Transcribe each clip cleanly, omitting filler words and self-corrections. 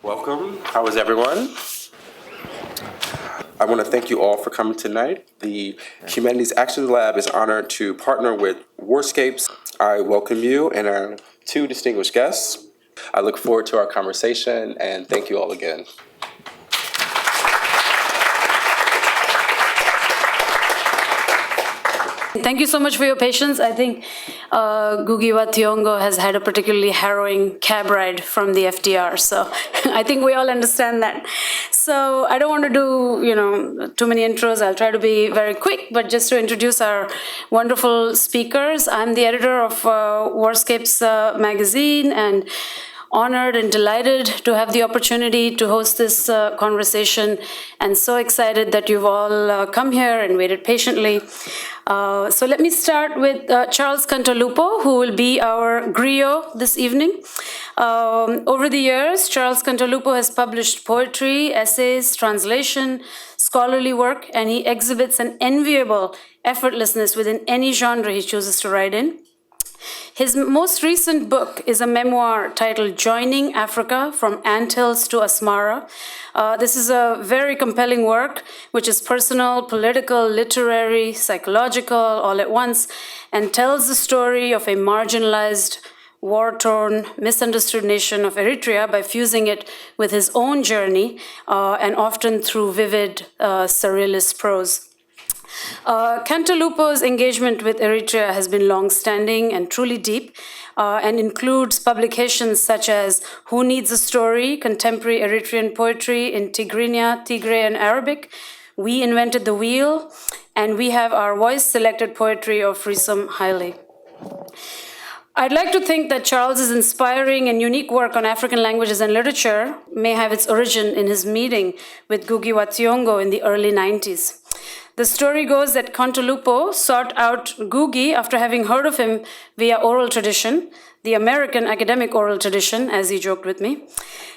Welcome. How is everyone? I want to thank you all for coming tonight. The Humanities Action Lab is honored to partner with Warscapes. I welcome you and our two distinguished guests. I look forward to our conversation, and thank you all again. Thank you so much for your patience. I think Ngugi wa Thiong'o has had a particularly harrowing cab ride from the FDR, so I think we all understand that. So I don't want to do, too many intros. I'll try to be very quick, but just to introduce our wonderful speakers. I'm the editor of Warscapes magazine, and honored and delighted to have the opportunity to host this conversation, and so excited that you've all come here and waited patiently. So let me start with Charles Cantalupo, who will be our griot this evening. Over the years, Charles Cantalupo has published poetry, essays, translation, scholarly work, and he exhibits an enviable effortlessness within any genre he chooses to write in. His most recent book is a memoir titled Joining Africa, From Anthills to Asmara. This is a very compelling work, which is personal, political, literary, psychological, all at once, and tells the story of a marginalized, war-torn, misunderstood nation of Eritrea by fusing it with his own journey, and often through vivid, surrealist prose. Cantalupo's engagement with Eritrea has been long-standing and truly deep, and includes publications such as Who Needs a Story? Contemporary Eritrean Poetry in Tigrinya, Tigray, and Arabic, We Invented the Wheel, and we have our voice-selected poetry of Risam Haile. I'd like to think that Charles's inspiring and unique work on African languages and literature may have its origin in his meeting with Ngugi wa Thiong'o in the early 90s. The story goes that Cantalupo sought out Ngugi after having heard of him via oral tradition, the American academic oral tradition, as he joked with me.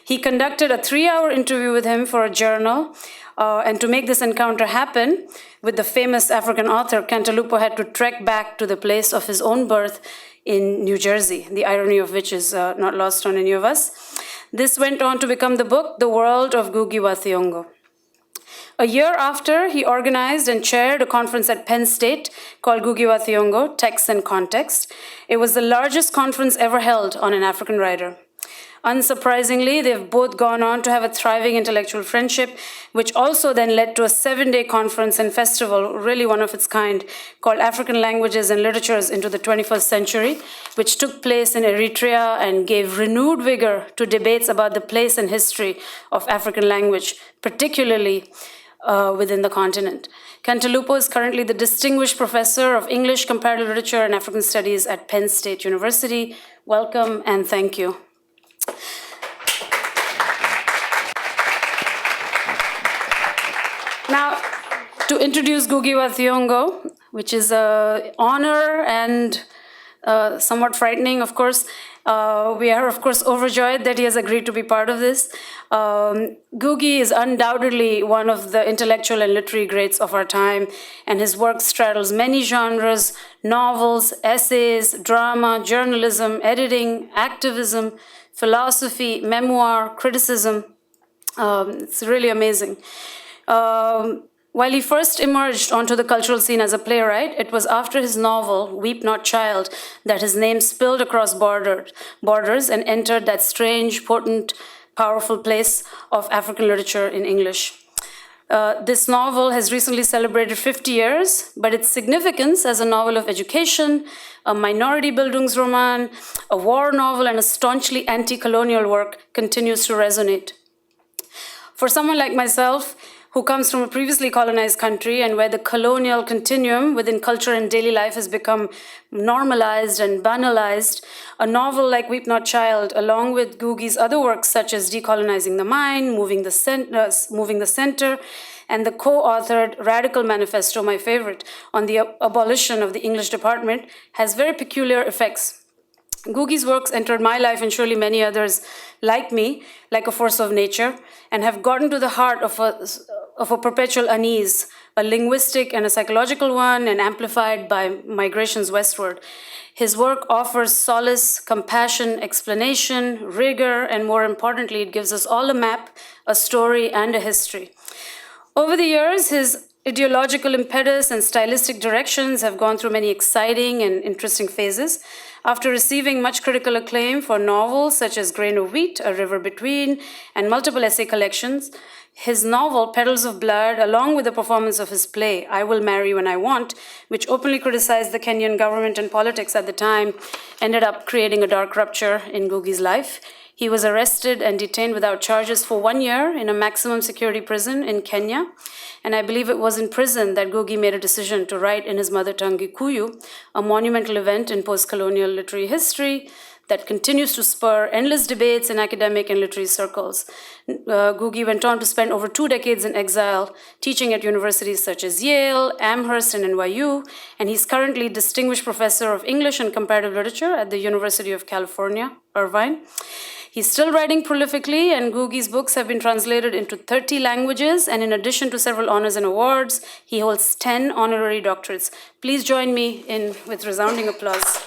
He conducted a 3-hour interview with him for a journal, and to make this encounter happen with the famous African author, Cantalupo had to trek back to the place of his own birth in New Jersey, the irony of which is not lost on any of us. This went on to become the book, The World of Ngugi wa Thiong'o. A year after, he organized and chaired a conference at Penn State called Ngugi wa Thiong'o, Text and Context. It was the largest conference ever held on an African writer. Unsurprisingly, they've both gone on to have a thriving intellectual friendship, which also then led to a 7-day conference and festival, really one of its kind, called African Languages and Literatures into the 21st Century, which took place in Eritrea and gave renewed vigor to debates about the place and history of African language, particularly within the continent. Cantalupo is currently the Distinguished Professor of English, Comparative Literature, and African Studies at Penn State University. Welcome and thank you. Now, to introduce Ngugi wa Thiong'o, which is an honor and somewhat frightening, of course. We are, of course, overjoyed that he has agreed to be part of this. Ngugi is undoubtedly one of the intellectual and literary greats of our time, and his work straddles many genres: novels, essays, drama, journalism, editing, activism, philosophy, memoir, criticism. It's really amazing. While he first emerged onto the cultural scene as a playwright, it was after his novel, Weep Not Child, that his name spilled across borders and entered that strange, potent, powerful place of African literature in English. This novel has recently celebrated 50 years, but its significance as a novel of education, a minority Bildungsroman, a war novel, and a staunchly anti-colonial work continues to resonate. For someone like myself, who comes from a previously colonized country and where the colonial continuum within culture and daily life has become normalized and banalized, a novel like Weep Not Child, along with Ngugi's other works such as Decolonizing the Mind, Moving the Center, and the co-authored Radical Manifesto, my favorite, on the abolition of the English department, has very peculiar effects. Ngugi's works entered my life, and surely many others like me, like a force of nature, and have gotten to the heart of a perpetual unease a linguistic and a psychological one, and amplified by migrations westward. His work offers solace, compassion, explanation, rigor, and more importantly, it gives us all a map, a story, and a history. Over the years, his ideological impetus and stylistic directions have gone through many exciting and interesting phases. After receiving much critical acclaim for novels such as Grain of Wheat, A River Between, and multiple essay collections, his novel, Petals of Blood, along with the performance of his play, I Will Marry When I Want, which openly criticized the Kenyan government and politics at the time, ended up creating a dark rupture in Ngugi's life. He was arrested and detained without charges for 1 year in a maximum security prison in Kenya. And I believe it was in prison that Ngugi made a decision to write in his mother tongue Gikuyu, a monumental event in post-colonial literary history that continues to spur endless debates in academic and literary circles. Ngugi went on to spend over 2 decades in exile, teaching at universities such as Yale, Amherst, and NYU, and he's currently Distinguished Professor of English and Comparative Literature at the University of California, Irvine. He's still writing prolifically, and Ngugi's books have been translated into 30 languages, and in addition to several honors and awards, he holds 10 honorary doctorates. Please join me in with resounding applause.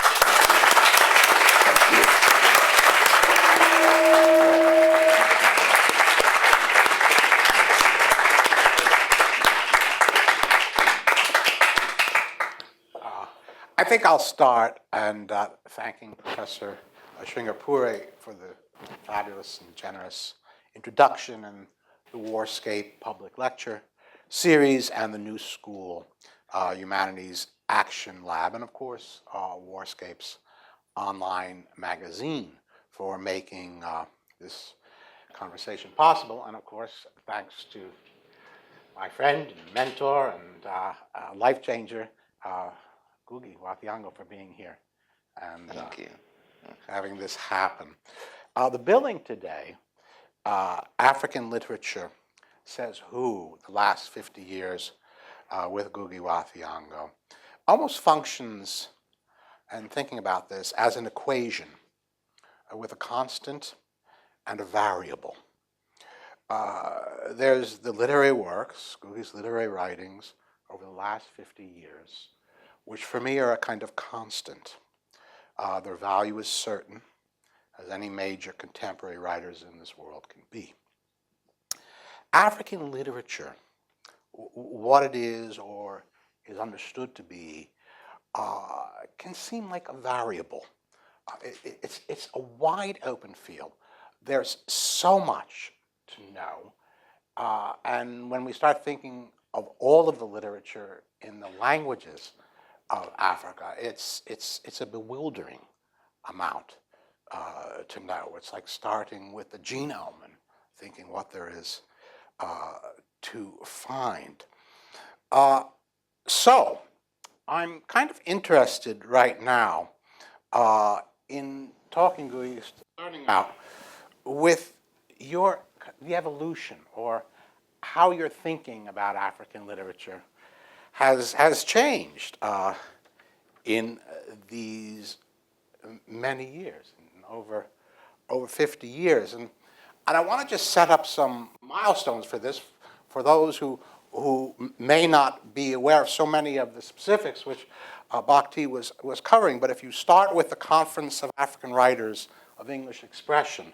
I think I'll start and thanking Professor Sringapure for the fabulous and generous introduction and the Warscapes Public Lecture Series and the New School Humanities Action Lab, and of course Warscapes online magazine for making this conversation possible, and of course thanks to my friend and mentor and life changer, Ngugi wa Thiong'o, for being here and Thank you. having this happen. The billing today, African Literature Says Who, the last 50 years with Ngugi wa Thiong'o, almost functions, and thinking about this, as an equation with a constant and a variable. There's the literary works, Ngugi's literary writings over the last 50 years, which for me are a kind of constant. Their value is certain, as any major contemporary writers in this world can be. African literature, what it is or is understood to be, can seem like a variable. It's a wide open field. There's so much to know. And when we start thinking of all of the literature in the languages of Africa, it's a bewildering amount to know. It's like starting with the genome and thinking what there is to find. So I'm kind of interested right now in talking to you, starting out with the evolution, or how your thinking about African literature has changed in these many years, over 50 years. And I want to just set up some milestones for this, for those who may not be aware of so many of the specifics which Bhakti was covering. But if you start with the Conference of African Writers of English Expression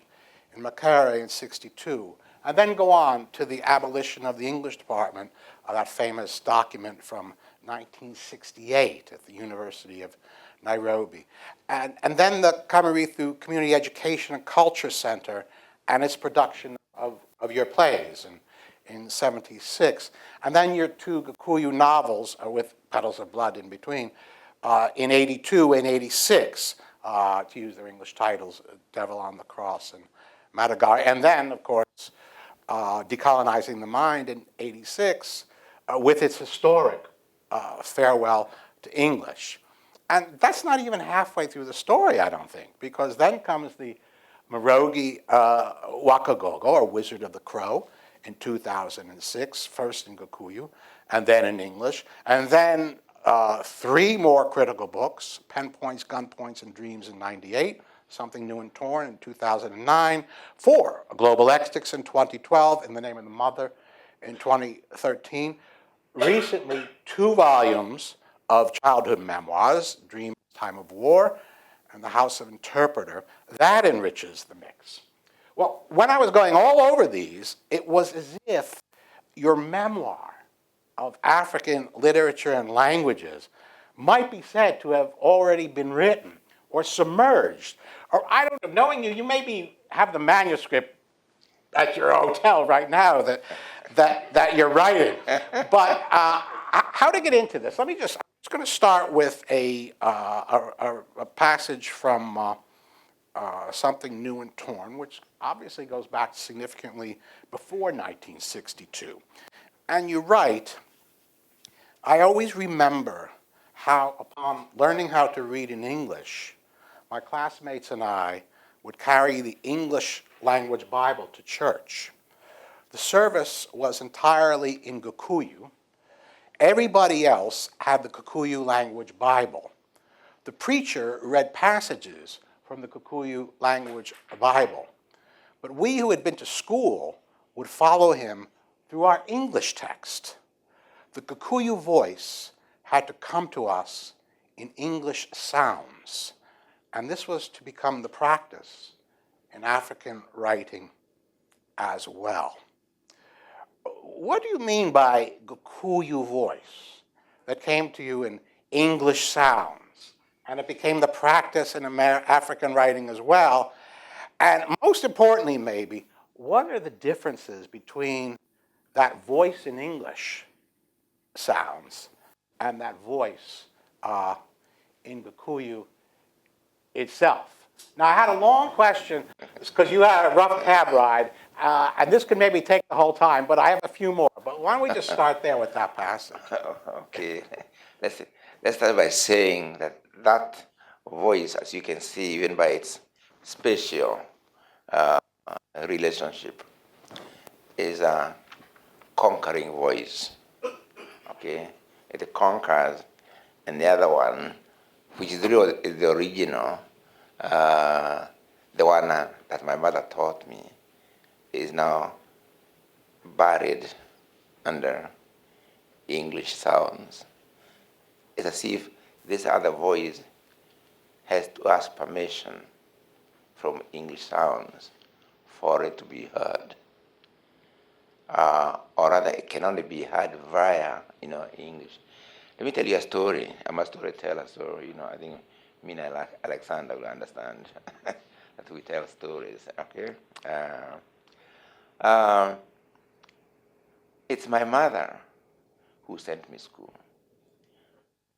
in Makerere in '62, and then go on to the abolition of the English department, that famous document from 1968 at the University of Nairobi. And then the Kamarithu Community Education and Culture Center and its production of your plays in '76. And then your 2 Gikuyu novels with Petals of Blood in between in '82 and '86, to use their English titles, Devil on the Cross and Madagascar. And then, of course, Decolonizing the Mind in '86 with its historic farewell to English. And that's not even halfway through the story, I don't think, because then comes the Morogi Wakagogo, or Wizard of the Crow, in 2006, first in Gikuyu, and then in English. And then 3 more critical books, Pen Points, Gun Points, and Dreams in '98, Something New and Torn in 2009, 4 Global Extics in 2012, In the Name of the Mother in 2013. recently 2 volumes of childhood memoirs, Dream Time of War and The House of Interpreter. That enriches the mix. Well, when I was going all over these, it was as if your memoir of African literature and languages might be said to have already been written or submerged. Or I don't know, knowing you, you maybe have the manuscript at your hotel right now that you're writing. But how to get into this? I'm just going to start with a passage from Something New and Torn, which obviously goes back significantly before 1962. And you write, I always remember how, upon learning how to read in English, my classmates and I would carry the English language Bible to church. The service was entirely in Gikuyu. Everybody else had the Kikuyu language Bible. The preacher read passages from the Kikuyu language Bible. But we who had been to school would follow him through our English text. The Kikuyu voice had to come to us in English sounds, and this was to become the practice in African writing as well. What do you mean by Gikuyu voice that came to you in English sounds, and it became the practice in African writing as well? And most importantly, maybe, what are the differences between that voice in English sounds and that voice in Gikuyu itself? Now, I had a long question because you had a rough cab ride, and this could maybe take the whole time, but I have a few more. But why don't we just start there with that passage? Okay. Let's start by saying that voice, as you can see, even by its spatial relationship, is a conquering voice. Okay? It conquers, and the other one, which is really is the original, the one that my mother taught me, is now buried under English sounds. It's as if this other voice has to ask permission from English sounds for it to be heard. Or rather, it can only be heard via, English. Let me tell you a story. I'm a storyteller, so, I think me and Alexander will understand that we tell stories, okay? It's my mother who sent me to school.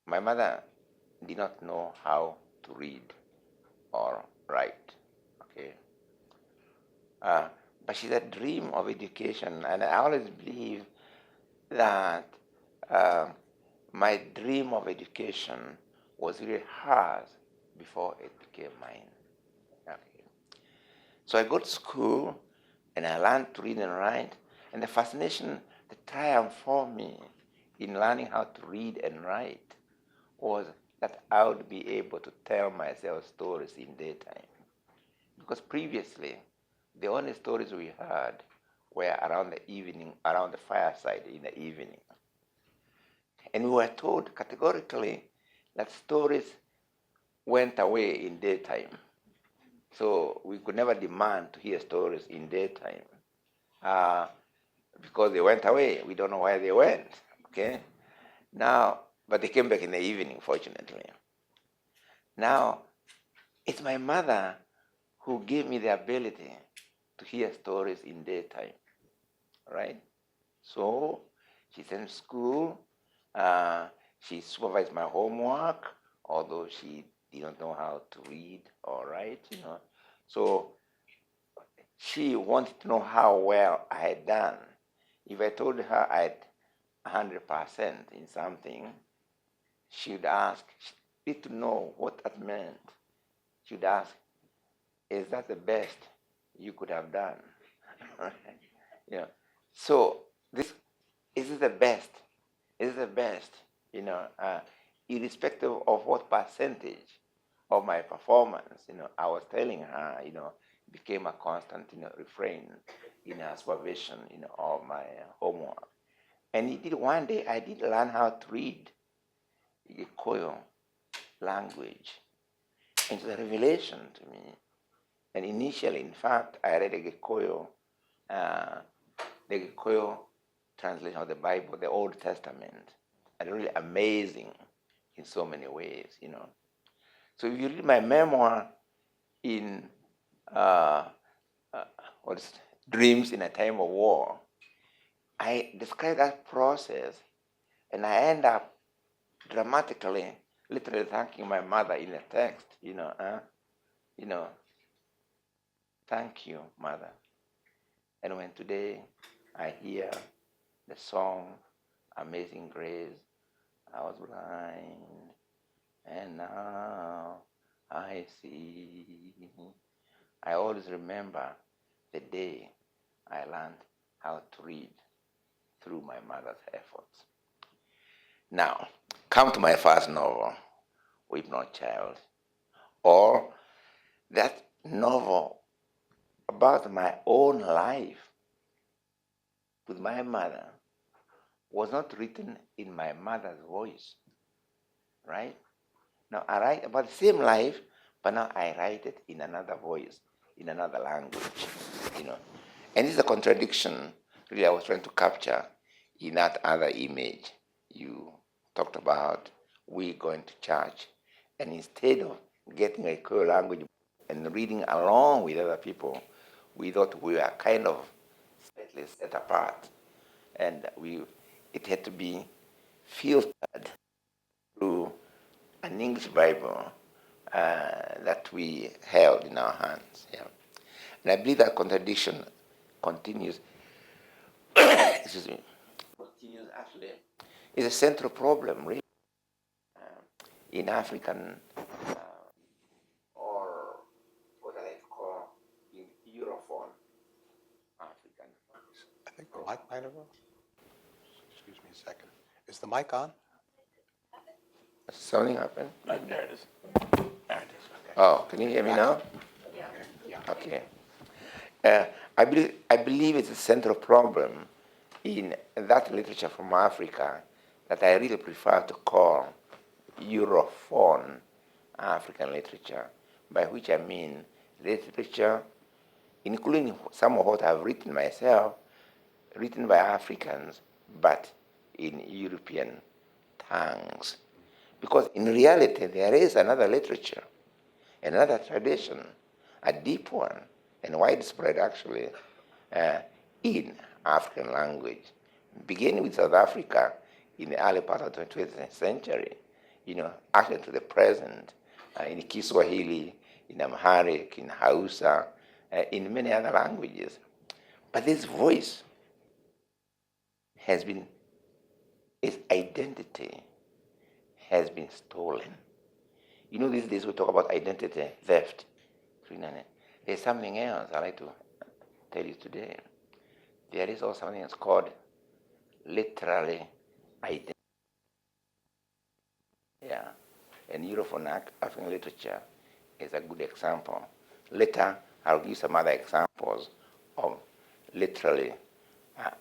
My mother did not know how to read or write, okay? But she's a dream of education, and I always believe that my dream of education was really hers before it became mine. Okay. So I go to school, and I learned to read and write, and the fascination, the triumph for me in learning how to read and write was that I would be able to tell myself stories in daytime. Because previously, the only stories we heard were around the evening, around the fireside in the evening. And we were told categorically that stories went away in daytime. So we could never demand to hear stories in daytime because they went away. We don't know why they went, okay? Now, but they came back in the evening, fortunately. Now, it's my mother who gave me the ability to hear stories in daytime, right? So she sent me to school. She supervised my homework, although she didn't know how to read or write, So she wanted to know how well I had done. If I told her I had 100% in something, she would ask, she needed to know what that meant. She would ask, is that the best you could have done? So this is the best. Is the best, irrespective of what percentage of my performance, I was telling her, became a constant, refrain in her supervision, of my homework. And one day I did learn how to read Gikuyu language. And it was a revelation to me. And initially, in fact, I read the Gikuyu translation of the Bible, the Old Testament, and really amazing in so many ways, So if you read my memoir in Dreams in a Time of War, I describe that process, and I end up dramatically, literally thanking my mother in a text, thank you, mother. And when today I hear the song Amazing Grace, I was blind and now I see. I always remember the day I learned how to read through my mother's efforts. Now, come to my first novel, Weep Not Child, or that novel about my own life with my mother was not written in my mother's voice, right? Now I write about the same life, but now I write it in another voice, in another language, And it's a contradiction, really, I was trying to capture in that other image. You talked about we going to church, and instead of getting a Kikuyu language and reading along with other people, we thought we were kind of slightly set apart, and it had to be filtered through an English Bible that we held in our hands. Yeah. And I believe that contradiction continues. Excuse me. Continues actually. It's a central problem, really, in African or what I call in Europhone African. I think the mic might have. Excuse me a second. Is the mic on? Something happened? There it is. There it is. Okay. Oh, can you hear me now? Yeah. Okay. I believe it's a central problem in that literature from Africa that I really prefer to call Europhone African literature, by which I mean literature, including some of what I've written myself, written by Africans, but in European tongues. Because in reality, there is another literature, another tradition, a deep one, and widespread actually, in African language, beginning with South Africa in the early part of the 20th century, actually to the present, in Kiswahili, in Amharic, in Hausa, in many other languages. But this voice its identity has been stolen. These days we talk about identity theft. There's something else I'd like to tell you today. There is also something that's called literary identity. Yeah, and Europhone African literature is a good example. Later, I'll give some other examples of literary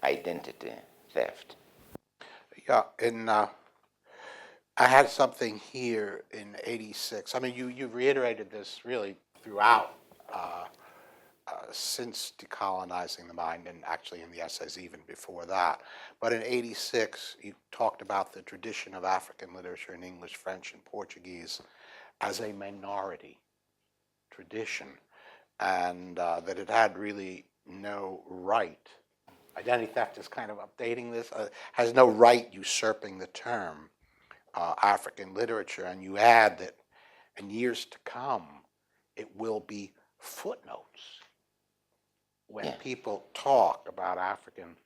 identity theft. Yeah, I had something here in '86. I mean, you reiterated this really throughout, since Decolonizing the Mind, and actually in the essays even before that. But in '86, you talked about the tradition of African literature in English, French, and Portuguese as a minority tradition, and that it had really no right. Identity theft is kind of updating this, has no right usurping the term African literature, and you add that in years to come, it will be footnotes when people talk about African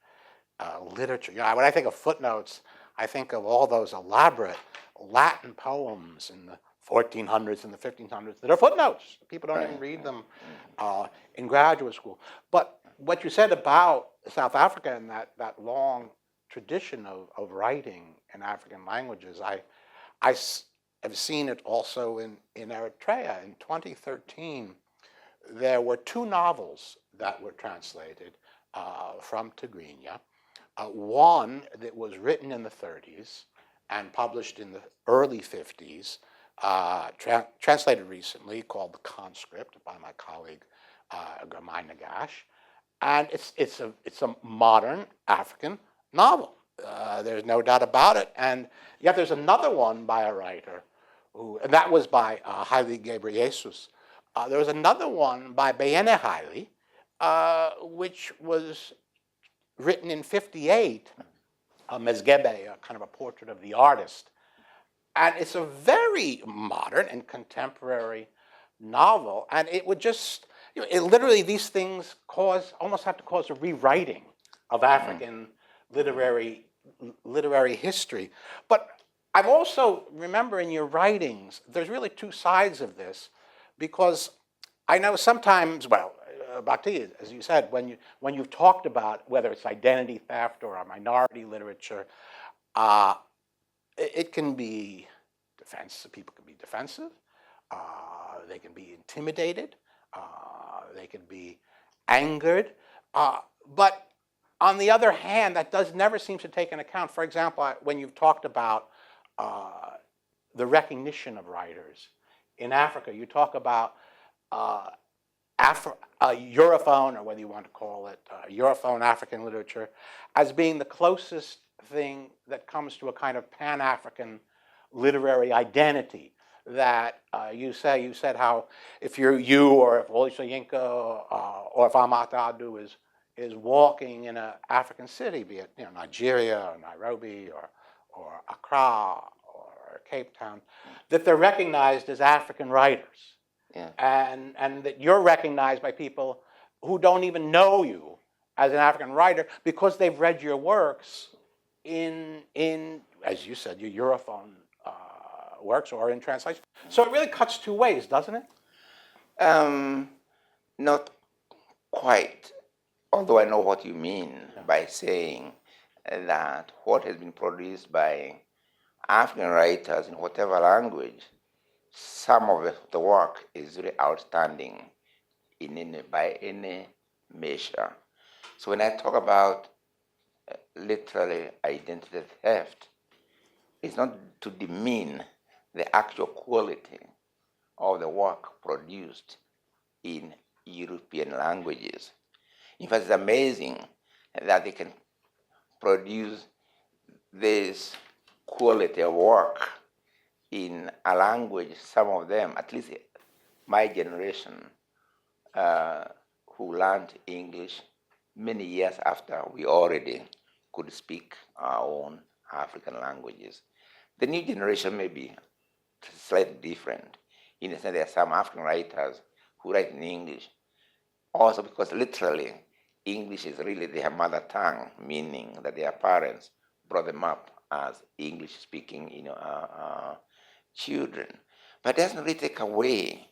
literature. When I think of footnotes, I think of all those elaborate Latin poems in the 1400s and the 1500s that are footnotes. People don't even read them in graduate school. But what you said about South Africa and that long tradition of writing in African languages, I have seen it also in Eritrea. In 2013, there were 2 novels that were translated from Tigrinya One that was written in the 30s and published in the early 50s, translated recently, called The Conscript by my colleague Gamai Nagash. And it's a modern African novel. There's no doubt about it. And yet there's another one by a writer, and that was by Haile Gebriesus. There was another one by Bayene Haile, which was written in 58, Mezgebe, kind of a portrait of the artist. And it's a very modern and contemporary novel, and it would just, literally these things almost have to cause a rewriting of African literary history. But I've also, remember in your writings, there's really two sides of this, because I know sometimes, Bhakti, as you said, when you've talked about whether it's identity theft or a minority literature, it can be defensive. People can be defensive. They can be intimidated. They can be angered. But on the other hand, that never seems to take into account. For example, when you've talked about the recognition of writers in Africa, you talk about Europhone, or whether you want to call it Europhone African literature, as being the closest thing that comes to a kind of Pan-African literary identity. That you said how if you or if Wole Soyinka or if Amata Adu is walking in an African city, be it Nigeria or Nairobi or Accra or Cape Town, that they're recognized as African writers. Yeah. And that you're recognized by people who don't even know you as an African writer because they've read your works in as you said, your Europhone works or in translation. So it really cuts two ways, doesn't it? Not quite, although I know what you mean by saying that what has been produced by African writers in whatever language, some of the work is really outstanding by any measure. So when I talk about literally identity theft, it's not to demean the actual quality of the work produced in European languages. In fact, it's amazing that they can produce this quality of work in a language, some of them, at least my generation, who learned English many years after we already could speak our own African languages. The new generation may be slightly different. In the sense, there are some African writers who write in English, also because literally English is really their mother tongue, meaning that their parents brought them up as English-speaking, children. But it doesn't really take away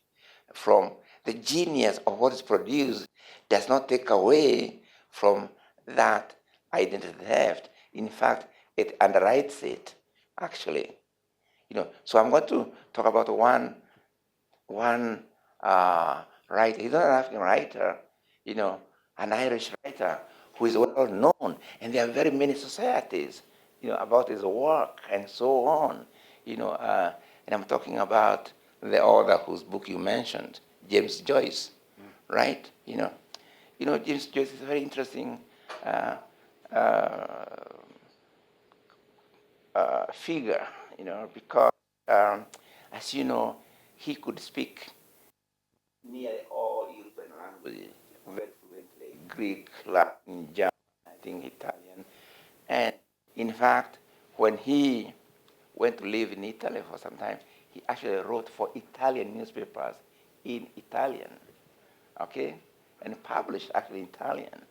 from the genius of what is produced. Does not take away from that identity theft. In fact, it underwrites it, actually. So I'm going to talk about one writer. He's not an African writer, an Irish writer who is well known, and there are very many societies, about his work and so on, and I'm talking about the author whose book you mentioned, James Joyce, right? James Joyce is a very interesting figure, because, as you know, he could speak nearly all European languages very fluently: Greek, Latin, German, I think Italian. And in fact, when he went to live in Italy for some time, he actually wrote for Italian newspapers in Italian, okay? And published actually in Italian,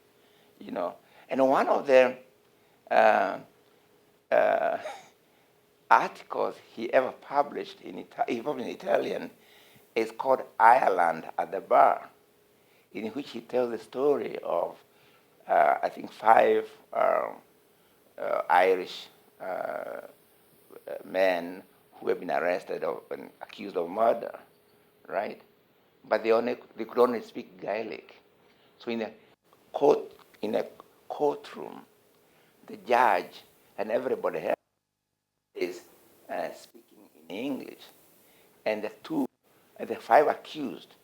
And one of the articles he ever published in Italian is called Ireland at the Bar, in which he tells the story of, I think, 5 Irish men who have been arrested and accused of murder, right? But they could only speak Gaelic. So in a courtroom, the judge and everybody else is speaking in English. And the 5 accused,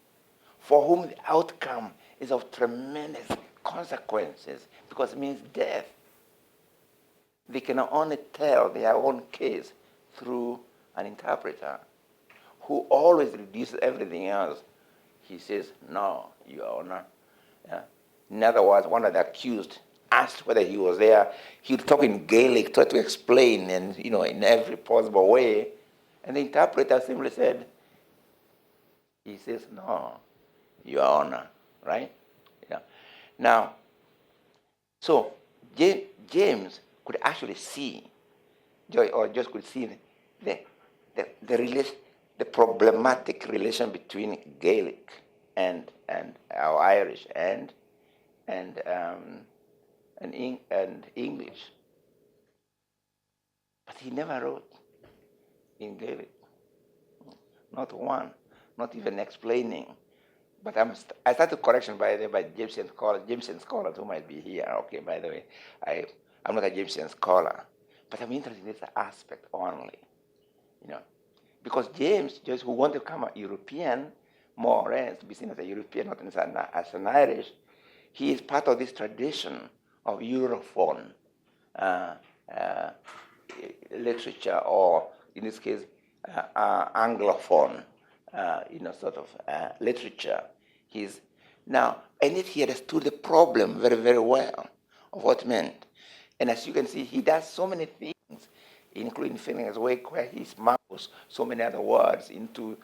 for whom the outcome is of tremendous consequences because it means death, they can only tell their own case through an interpreter who always reduces everything else. He says, no, Your Honor. Yeah. In other words, one of the accused asked whether he was there. He would talk in Gaelic, try to explain, and in every possible way. And the interpreter simply said, he says, no, Your Honor, right? Yeah. Now, so James could actually see, or just could see the problematic relation between Gaelic and our Irish and English, but he never wrote in Gaelic, not one, not even explaining. But I started correction by Jamesian scholars who might be here. Okay, by the way, I'm not a Jamesian scholar, but I'm interested in this aspect only, because James Joyce, who wanted to become a European, more or less, to be seen as a European, not as an Irish, he is part of this tradition of Europhone literature, or in this case, Anglophone, sort of literature. And yet he understood the problem very, very well of what it meant. And as you can see, he does so many things, including filling his way where he mouths so many other words into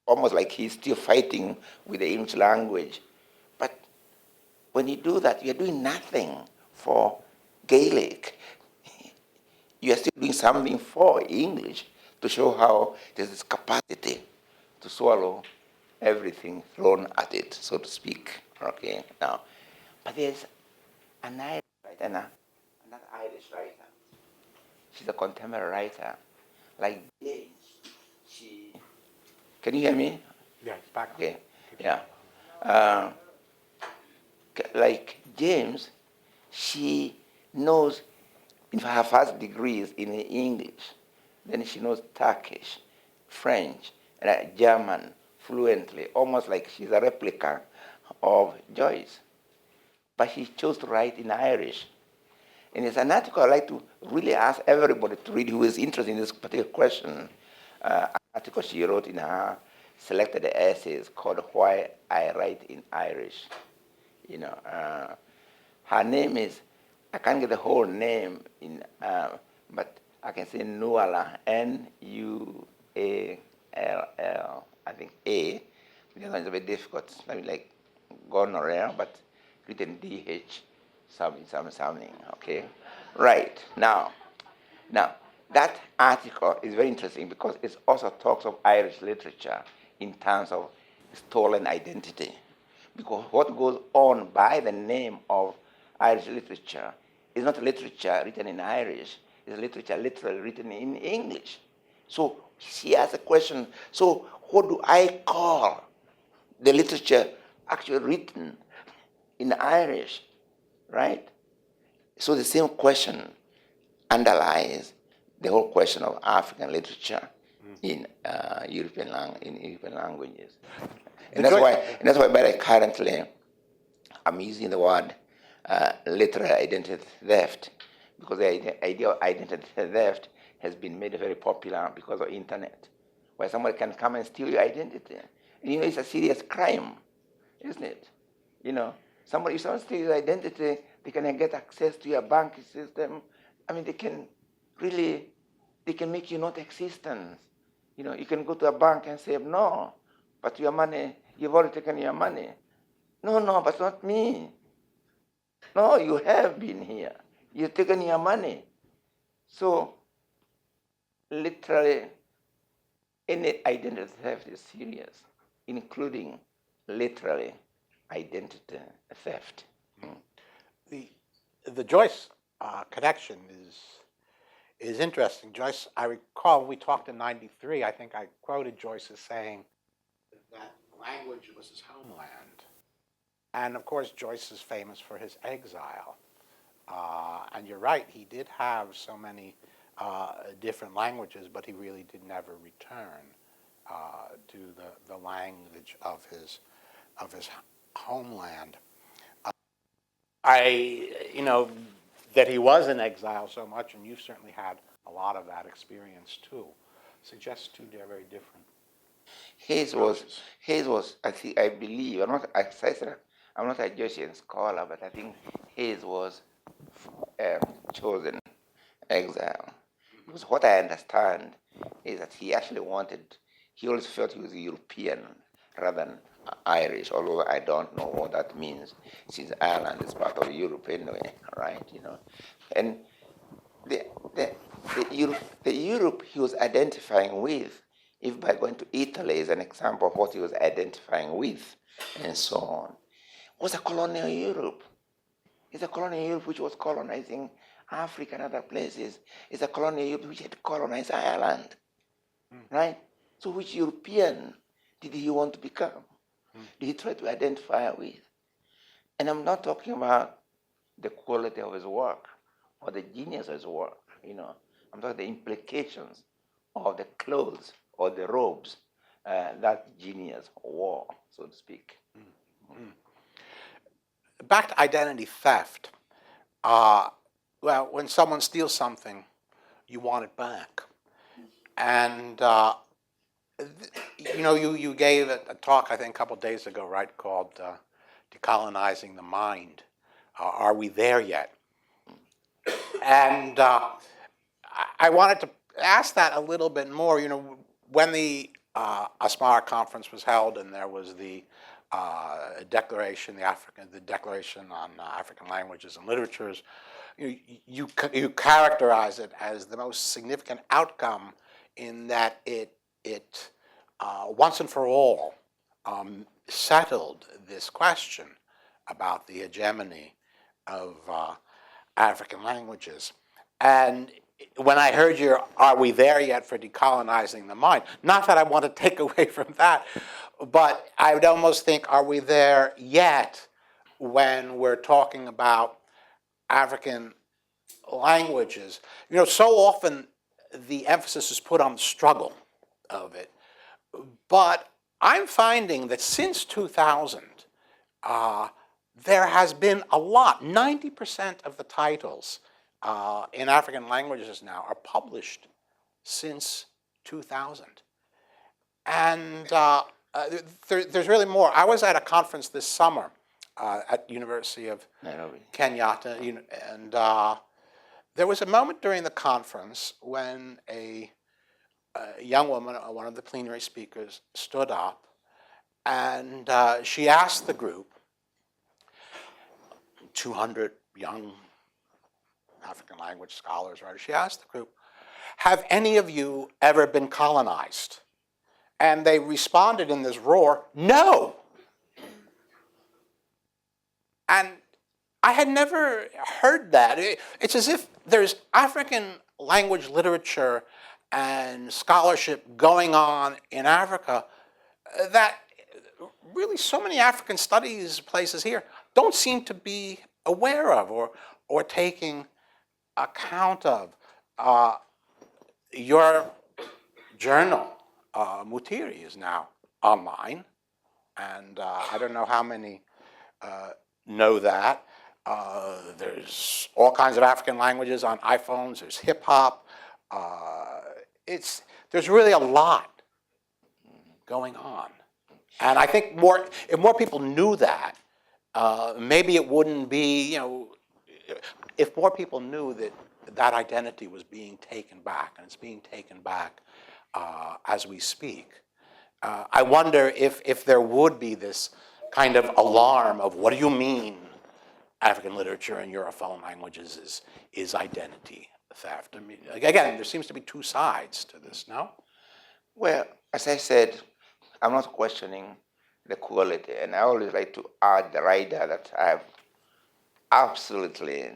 almost like he's still fighting with the English language. But when you do that, you're doing nothing for Gaelic. You are still doing something for English to show how there's this capacity to swallow everything thrown at it, so to speak. Okay, now, but there's an Irish writer, another Irish writer. She's a contemporary writer, like James. Can you hear me? Yeah, it's back. Okay, yeah. Like James, she knows, in her first degrees in English, then she knows Turkish, French, and German fluently, almost like she's a replica of Joyce. But she chose to write in Irish. And it's an article I'd like to really ask everybody to read who is interested in this particular question. An article she wrote in her selected essays called Why I Write in Irish. Her name is, I can't get the whole name, but I can say Nuala, Nuall, I think A. The other one is a bit difficult, like gonorrhea, but written DH, something, okay? Right, now, that article is very interesting because it also talks of Irish literature in terms of stolen identity. Because what goes on by the name of Irish literature is not literature written in Irish, it's literature literally written in English. So she asks a question, so what do I call the literature actually written in Irish, right? So the same question underlies the whole question of African literature in European languages. And that's why very currently I'm using the word literary identity theft, because the idea of identity theft has been made very popular because of internet, where somebody can come and steal your identity. And it's a serious crime, isn't it? If someone steals your identity, they can get access to your bank system. I mean, they can make you not existent. You can go to a bank and say, no, but your money, you've already taken your money. No, but not me. No, you have been here. You've taken your money. So, literally, any identity theft is serious, including literally identity theft. The Joyce connection is interesting. Joyce, I recall we talked in '93. I think I quoted Joyce as saying that language was his homeland, and of course Joyce is famous for his exile And you're right, he did have so many different languages, but he really did never return to the language of his homeland. That he was in exile so much, and you've certainly had a lot of that experience too, suggests two they're very different. His was I believe, I'm not a Joycean scholar, but I think his was chosen exile. Because what I understand is that he always felt he was European rather than Irish, although I don't know what that means, since Ireland is part of Europe anyway, right? And the Europe he was identifying with, if by going to Italy is an example of what he was identifying with, and so on, was a colonial Europe. It's a colonial Europe which was colonizing Africa and other places. It's a colonial Europe which had colonized Ireland, right? So which European did he want to become? Did he try to identify with? And I'm not talking about the quality of his work or the genius of his work, I'm talking the implications of the clothes or the robes that genius wore, so to speak. Back to identity theft. Well, when someone steals something, you want it back. And, you gave a talk, I think, a couple of days ago, right, called Decolonizing the Mind. Are we there yet? And I wanted to ask that a little bit more. When the Asmara conference was held and there was the Declaration on African Languages and Literatures, you characterize it as the most significant outcome in that it once and for all settled this question about the hegemony of African languages. And when I heard are we there yet for decolonizing the mind? Not that I want to take away from that, but I would almost think, are we there yet when we're talking about African languages? So often the emphasis is put on the struggle of it. But I'm finding that since 2000, there has been a lot. 90% of the titles in African languages now are published since 2000. And there's really more. I was at a conference this summer at University of Kenyatta, and there was a moment during the conference when a young woman, one of the plenary speakers, stood up, and she asked the group, 200 young African language scholars, right? She asked the group, have any of you ever been colonized? And they responded in this roar, no. And I had never heard that. It's as if there's African language literature and scholarship going on in Africa that really so many African studies places here don't seem to be aware of or taking account of. Your journal, Mutiri, is now online, and I don't know how many know that. There's all kinds of African languages on iPhones. There's hip hop. There's really a lot going on, and I think if more people knew that, maybe it wouldn't be. If more people knew that identity was being taken back, and it's being taken back as we speak. I wonder if there would be this kind of alarm of what do you mean African literature and Europhone languages is identity theft? I mean, again, there seems to be two sides to this, no? Well, as I said, I'm not questioning the quality, and I always like to add the rider that I have absolutely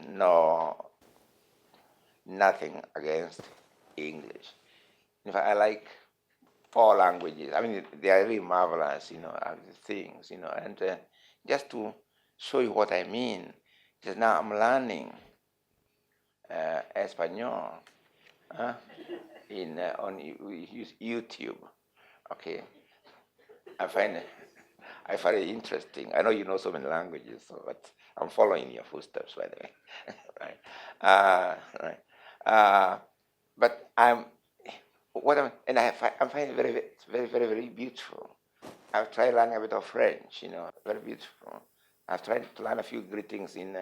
nothing against English. In fact, I like all languages. I mean, they are really marvelous, things, and just to show you what I mean, just now I'm learning Espanol on YouTube. Okay, I find it interesting. I know you know so many languages, but I'm following your footsteps, by the way. Right. But I'm finding it very, very, very, very beautiful. I've tried learning a bit of French, very beautiful. I've tried to learn a few greetings in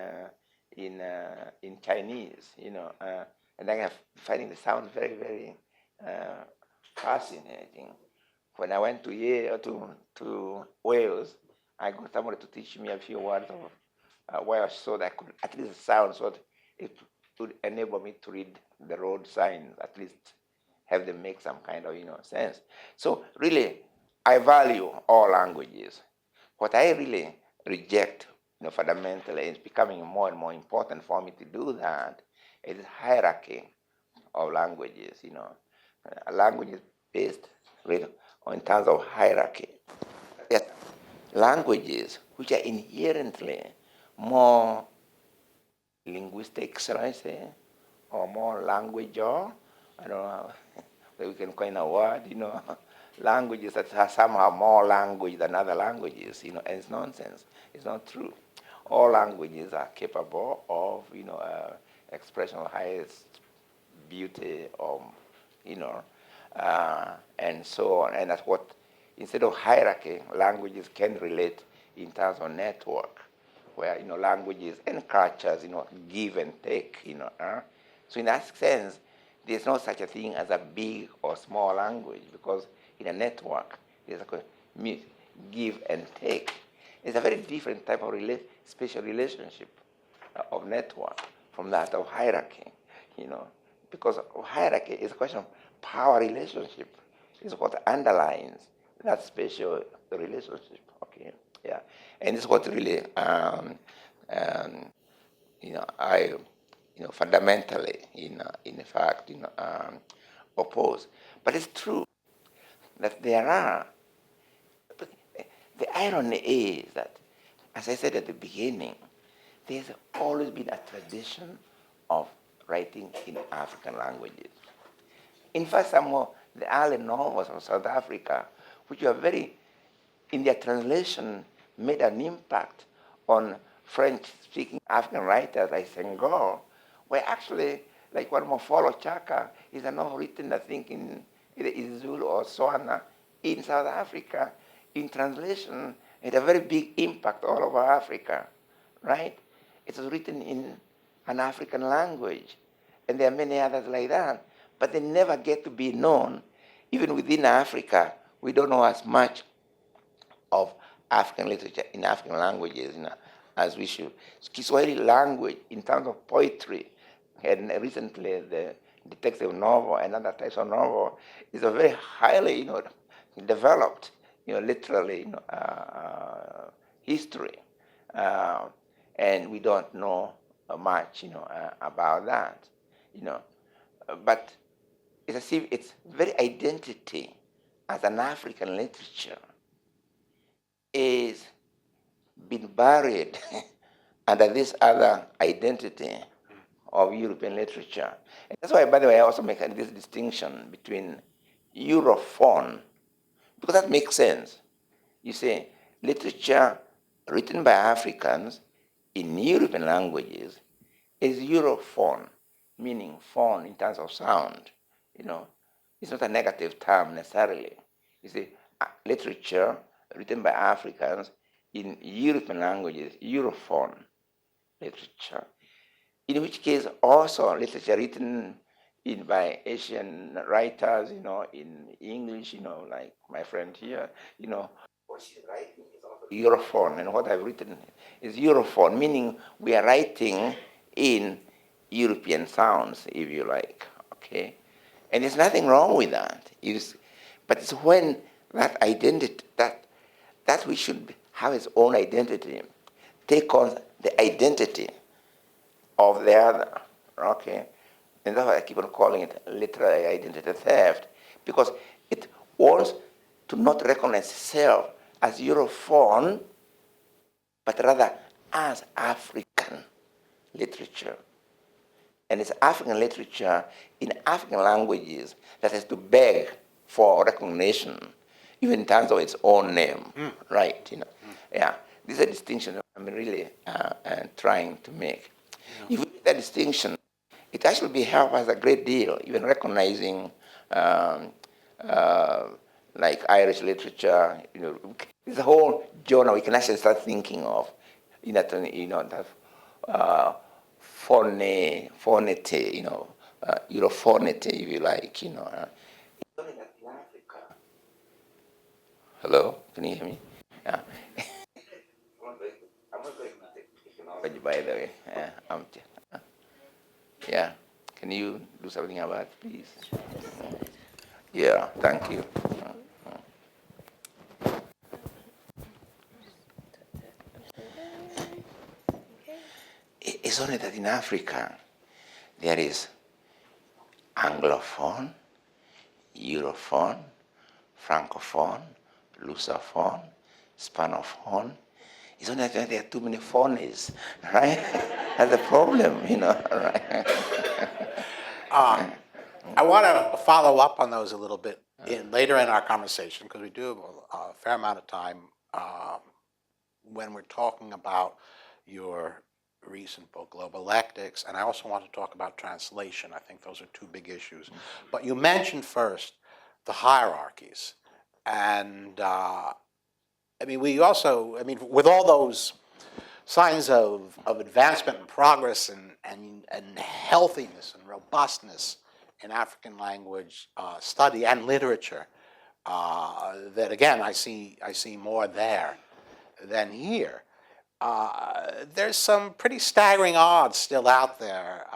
Chinese, and I'm finding the sound very, very fascinating. When I went to Yale, to Wales, I got somebody to teach me a few words of Welsh so that I could at least sound so that it would enable me to read the road signs, at least have them make some kind of sense. So really, I value all languages. What I really reject, fundamentally, is becoming more and more important for me to do that, is hierarchy of languages. A language is based really in terms of hierarchy. Yes, languages which are inherently more linguistic, shall I say, or more language, or I don't know that we can coin a word, languages that are somehow more language than other languages, and it's nonsense. It's not true. All languages are capable of, expression of highest beauty, and so on. And that's what, instead of hierarchy, languages can relate in terms of network, where, languages and cultures, give and take, So in that sense, there's no such a thing as a big or small language, because in a network, there's a give and take. It's a very different type of spatial relationship of network from that of hierarchy, because hierarchy is a question of power relationship. It's what underlines that spatial relationship. Okay, yeah, and it's what really, I, fundamentally, in fact, oppose. But it's true that there are. But the irony is that, as I said at the beginning, there's always been a tradition of writing in African languages. In fact, some of the early novels of South Africa, which were very, in their translation, made an impact on French-speaking African writers like Senghor, were actually, like one Mofolo Chaka, is a novel written, I think, in either Zulu or Swana, in South Africa. In translation, it had a very big impact all over Africa, right? It was written in an African language, and there are many others like that, but they never get to be known. Even within Africa, we don't know as much of African literature in African languages, as we should. Kiswahili language, in terms of poetry, and recently the detective novel and other types of novel, is a very highly, developed, literally, history, and we don't know much, about that, But it's as if its very identity as an African literature is been buried under this other identity of European literature. And that's why, by the way, I also make this distinction between Europhone, because that makes sense. You see, literature written by Africans in European languages is Europhone, meaning phone in terms of sound. It's not a negative term necessarily. You see, literature written by Africans in European languages, Europhone literature. In which case, also literature written by Asian writers, in English, like my friend here, what she's writing is also Europhone, and what I've written is Europhone, meaning we are writing in European sounds, if you like, okay? And there's nothing wrong with that. But it's when that identity, that we should have its own identity, take on the identity of the other, okay? And that's why I keep on calling it literary identity theft, because it wants to not recognize itself as Europhone, but rather as African literature. and it's African literature in African languages that has to beg for recognition, even in terms of its own name, right? Yeah. This is a distinction that I'm really trying to make. If we make that distinction, it actually will help us a great deal, even recognizing like Irish literature. There's a whole genre we can actually start thinking of, that phonety, Europhonety, if you like, Hello, can you hear me? Yeah. I'm not going to take technology, by the way. Yeah. Can you do something about it, please? Yeah, thank you. It's only that in Africa there is Anglophone, Europhone, Francophone, Lusophone, Spanophone. It's only that there are too many phonies, right? That's the problem, right? I want to follow up on those a little bit later in our conversation, because we do have a fair amount of time when we're talking about your recent book, Global Lectics, and I also want to talk about translation. I think those are two big issues. But you mentioned first the hierarchies. And with all those signs of advancement and progress and healthiness and robustness in African language study and literature, that again I see more there than here. There's some pretty staggering odds still out there.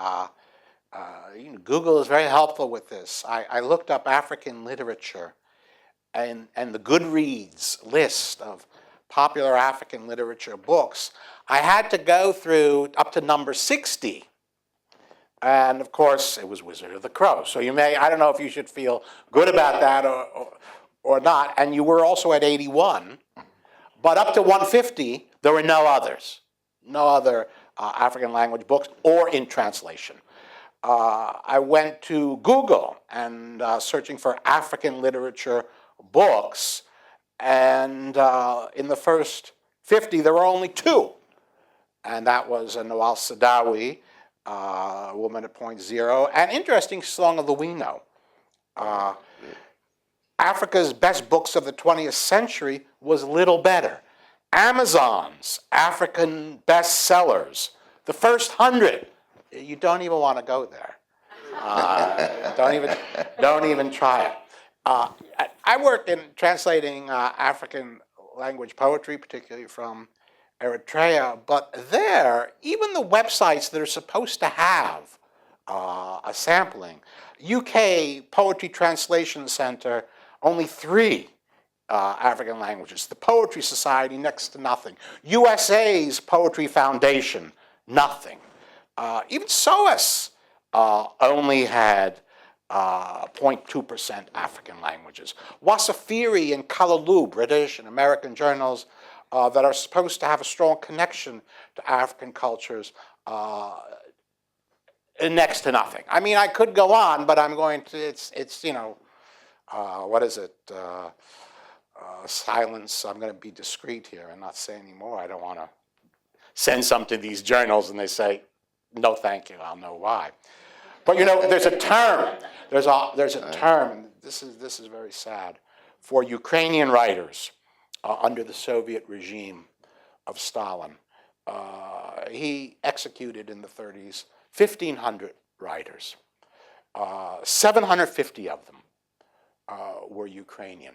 Google is very helpful with this. I looked up African literature, and the Goodreads list of popular African literature books. I had to go through up to number 60. And of course, it was Wizard of the Crow. So I don't know if you should feel good about that or not. And you were also at 81. But up to 150, there were no others. No other African language books or in translation. I went to Google and searching for African literature books. And in the first 50, there were only 2. And that was Nawal Saadawi, Woman at Point Zero, and interesting Song of the Wino. Africa's best books of the 20th century was Little Better. Amazon's African bestsellers, the first 100. You don't even want to go there. Don't even try it. I work in translating African language poetry, particularly from Eritrea, but there, even the websites that are supposed to have a sampling, UK Poetry Translation Center, only 3 African languages. The Poetry Society, next to nothing. USA's Poetry Foundation, nothing. Even SOAS only had 0.2% African languages. Wasafiri and Kalalu, British and American journals that are supposed to have a strong connection to African cultures, next to nothing. I could go on, but I'm going to, what is it? Silence. I'm going to be discreet here and not say any more. I don't want to send some to these journals and they say, no, thank you. I'll know why. But there's a term. There's a term, and this is very sad, for Ukrainian writers under the Soviet regime of Stalin. He executed in the 30s 1,500 writers. 750 of them were Ukrainian.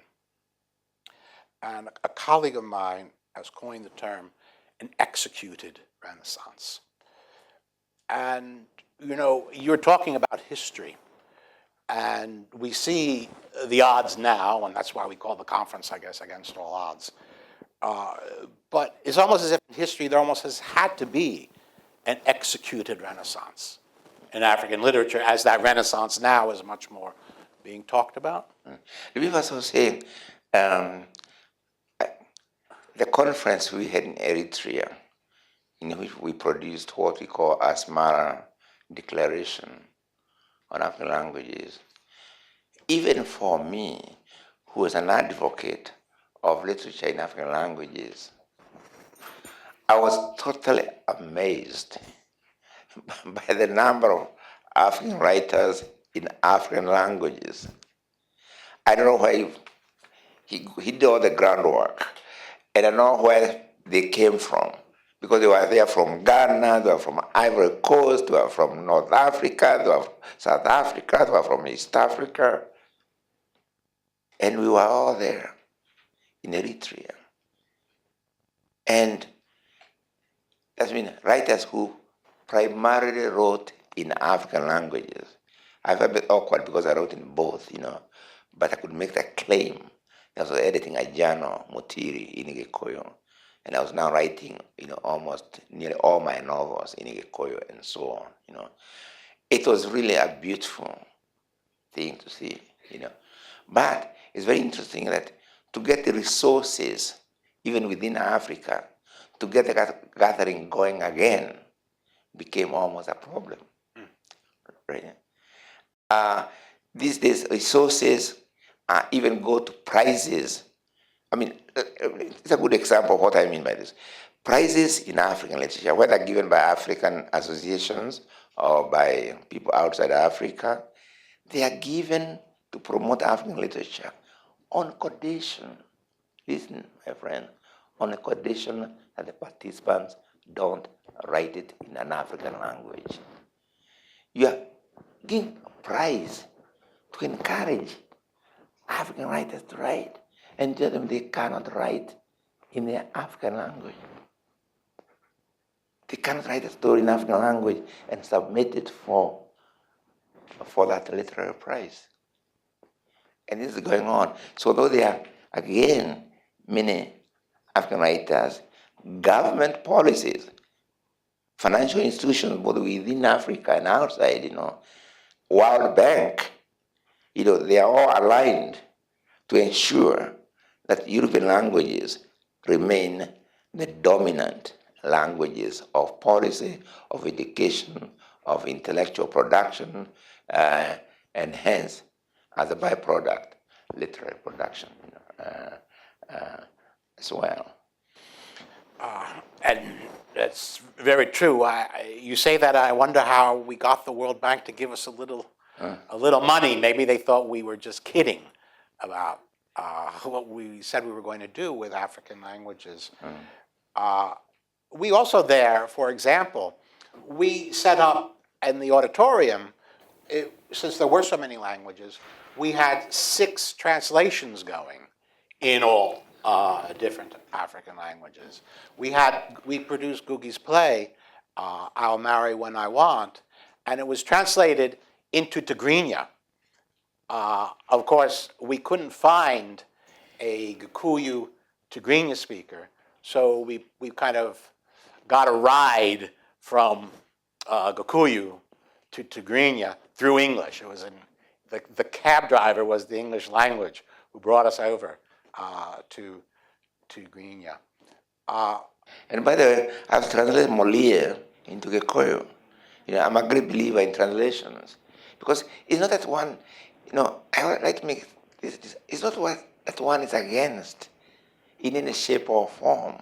And a colleague of mine has coined the term an executed Renaissance. And you're talking about history, and we see the odds now, and that's why we call the conference, I guess, Against All Odds. But it's almost as if in history there almost has had to be an executed Renaissance in African literature, as that Renaissance now is much more being talked about. Let me also say, the conference we had in Eritrea, in which we produced what we call Asmara declaration on African languages, even for me, who is an advocate of literature in African languages, I was totally amazed by the number of African writers in African languages. I don't know why he did all the groundwork, and I don't know where they came from, because they were there from Ghana, they were from Ivory Coast, they were from North Africa, they were from South Africa, they were from East Africa, and we were all there in Eritrea. And that's been writers who primarily wrote in African languages. I felt a bit awkward because I wrote in both, but I could make that claim. I was editing a journal, Mutiri, in Gikuyu, and I was now writing, almost nearly all my novels in Gikuyu and so on, It was really a beautiful thing to see, But it's very interesting that to get the resources, even within Africa, to get the gathering going again became almost a problem. Right? These days, resources even go to prizes. I mean, it's a good example of what I mean by this. Prizes in African literature, whether given by African associations or by people outside Africa, they are given to promote African literature on condition, listen, my friend, on a condition that the participants don't write it in an African language. You are giving a prize to encourage African writers to write and tell them they cannot write in their African language. They cannot write a story in African language and submit it for that literary prize. And this is going on. So though there are, again, many African writers, government policies, financial institutions, both within Africa and outside, World Bank, they are all aligned to ensure that European languages remain the dominant languages of policy, of education, of intellectual production, and hence, as a byproduct, literary production as well. And that's very true. You say that, I wonder how we got the World Bank to give us a little money. Maybe they thought we were just kidding about what we said we were going to do with African languages. We also there, for example, we set up in the auditorium, since there were so many languages, we had 6 translations going in all different African languages. We produced Ngugi's play, I'll Marry When I Want, and it was translated into Tigrinya. Of course, we couldn't find a Gikuyu Tigrinya speaker, so we kind of got a ride from Gikuyu to Tigrinya through English. It was the cab driver was the English language who brought us over to Tigrinya. And by the way, I've translated Molière into Gikuyu. I'm a great believer in translations, because it's not that one, I like to make this, it's not what that one is against in any shape or form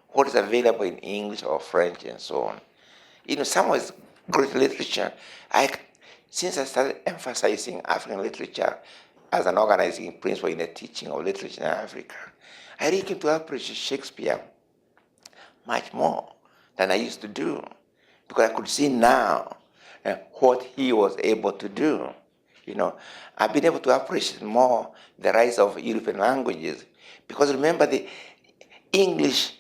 what is available in English or French and so on. Some is great literature. Since I started emphasizing African literature as an organizing principle in the teaching of literature in Africa, I really came to appreciate Shakespeare much more than I used to do, because I could see now what he was able to do. I've been able to appreciate more the rise of European languages, because remember, the English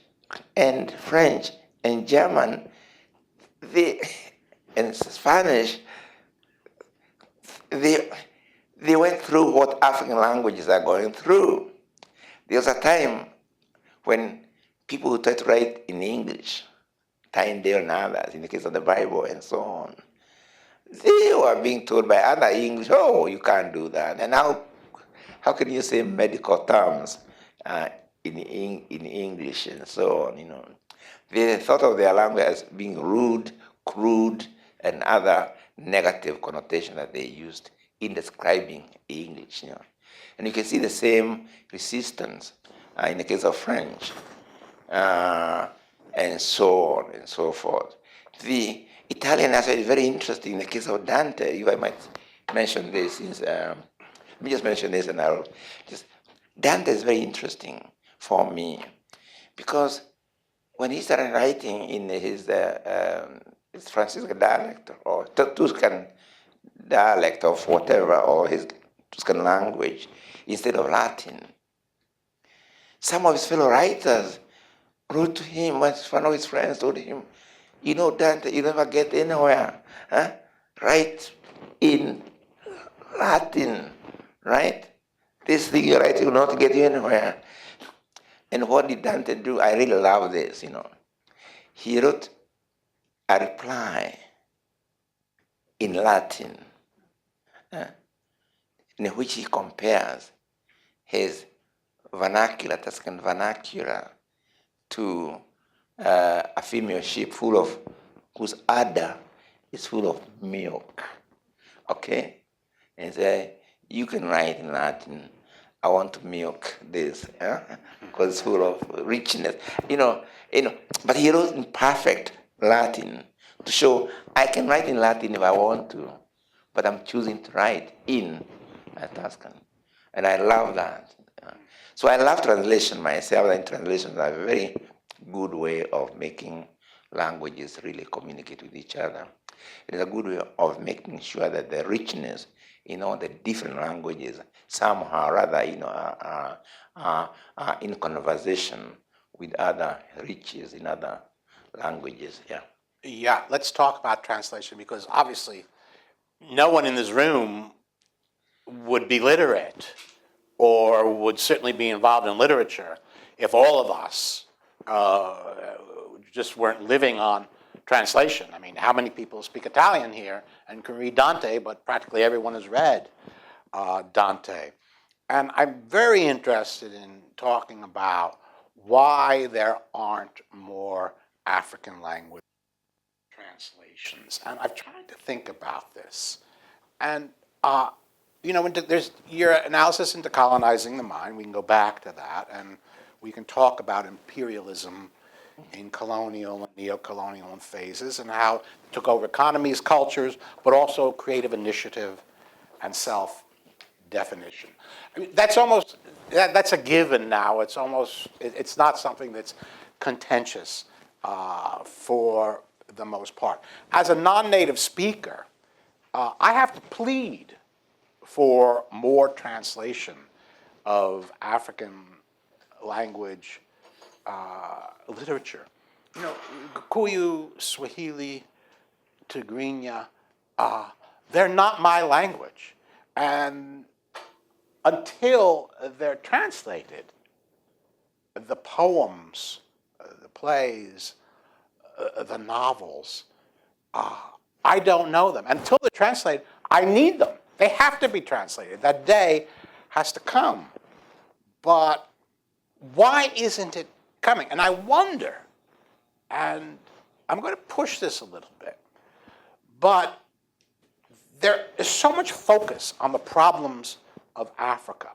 and French and German, and Spanish, they went through what African languages are going through. There was a time when people who tried to write in English, Tyndale and others, in the case of the Bible and so on, they were being told by other English, oh, you can't do that. And how can you say medical terms in English and so on, They thought of their language as being rude, crude, and other negative connotation that they used in describing English. And you can see the same resistance in the case of French, and so on and so forth. The Italian aspect is very interesting in the case of Dante. If I might mention this, let me just mention this, and I'll just. Dante is very interesting for me because when he started writing in his Franciscan dialect or Tuscan dialect of whatever, or his Tuscan language instead of Latin, some of his fellow writers wrote to him, one of his friends told him, Dante, you never get anywhere. Write in Latin, right? This thing you're writing will not get you anywhere. And what did Dante do? I really love this, He wrote a reply in Latin, in which he compares his vernacular, Tuscan vernacular, to a female sheep whose udder is full of milk. Okay? And say, you can write in Latin, I want to milk this, because it's full of richness. But he wrote in perfect Latin to show I can write in Latin if I want to, but I'm choosing to write in Tuscan. And I love that. So I love translation myself, and translations are a very good way of making languages really communicate with each other. It is a good way of making sure that the richness in all the different languages somehow rather, are in conversation with other riches in other languages. Yeah. Yeah, let's talk about translation, because obviously no one in this room would be literate or would certainly be involved in literature if all of us just weren't living on translation. I mean, how many people speak Italian here and can read Dante, but practically everyone has read Dante. And I'm very interested in talking about why there aren't more African language translations. And I've tried to think about this. And, there's your analysis into colonizing the mind. We can go back to that, and we can talk about imperialism in colonial and neo-colonial phases and how it took over economies, cultures, but also creative initiative and self-definition. I mean, that's a given now. It's not something that's contentious for the most part. As a non-native speaker, I have to plead for more translation of African language literature. Gikuyu, Swahili, Tigrinya, they're not my language. And until they're translated, the poems, the plays, the novels, I don't know them. Until they're translated, I need them. They have to be translated. That day has to come. But why isn't it coming? And I wonder, and I'm going to push this a little bit, but there is so much focus on the problems of Africa.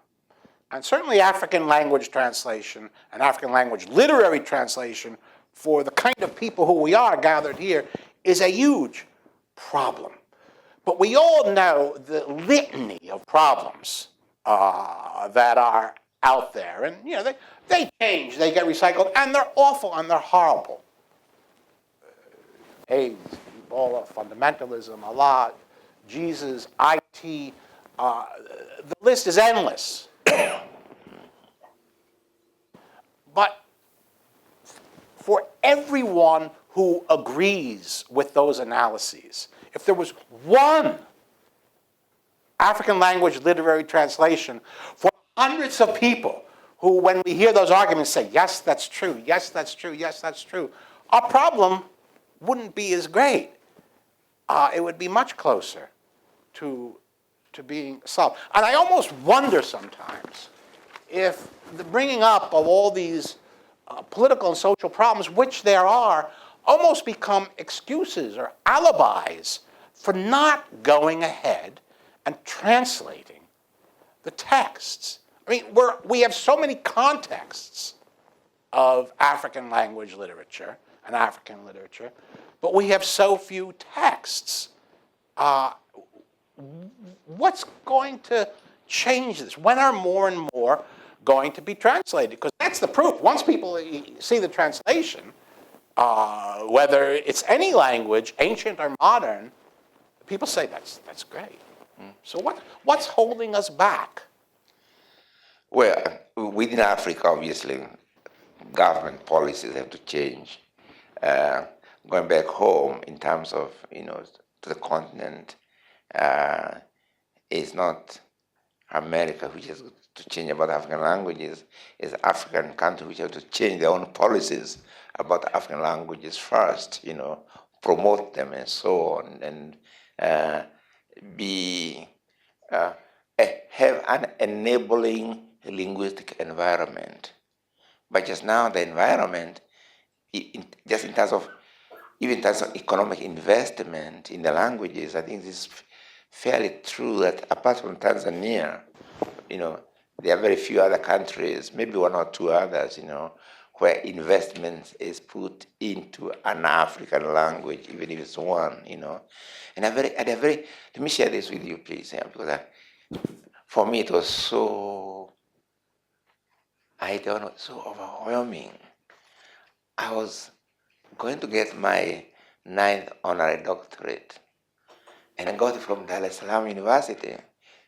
And certainly African language translation and African language literary translation for the kind of people who we are gathered here is a huge problem. But we all know the litany of problems that are out there. And they change, they get recycled, and they're awful and they're horrible. AIDS, Ebola, fundamentalism, Allah, Jesus, IT, the list is endless. But for everyone who agrees with those analyses, if there was one African language literary translation for hundreds of people who, when we hear those arguments, say, yes, that's true, yes, that's true, yes, that's true, our problem wouldn't be as great. It would be much closer to being solved. And I almost wonder sometimes if the bringing up of all these political and social problems, which there are, almost become excuses or alibis for not going ahead and translating the texts. I mean, we have so many contexts of African language literature and African literature, but we have so few texts. What's going to change this? When are more and more going to be translated? Because that's the proof. Once people see the translation, whether it's any language, ancient or modern, people say that's great. So what's holding us back? Well, within Africa, obviously, government policies have to change. Going back home, in terms of, to the continent, it's not America which has to change about African languages. It's African countries which have to change their own policies about African languages first, promote them and so on, and have an enabling linguistic environment. But just now, the environment, just in terms of, even in terms of economic investment in the languages, I think this is fairly true that apart from Tanzania, there are very few other countries, maybe one or two others, where investment is put into an African language, even if it's one, And let me share this with you, please, because for me it was so overwhelming. I was going to get my 9th honorary doctorate, and I got it from Dar es Salaam University,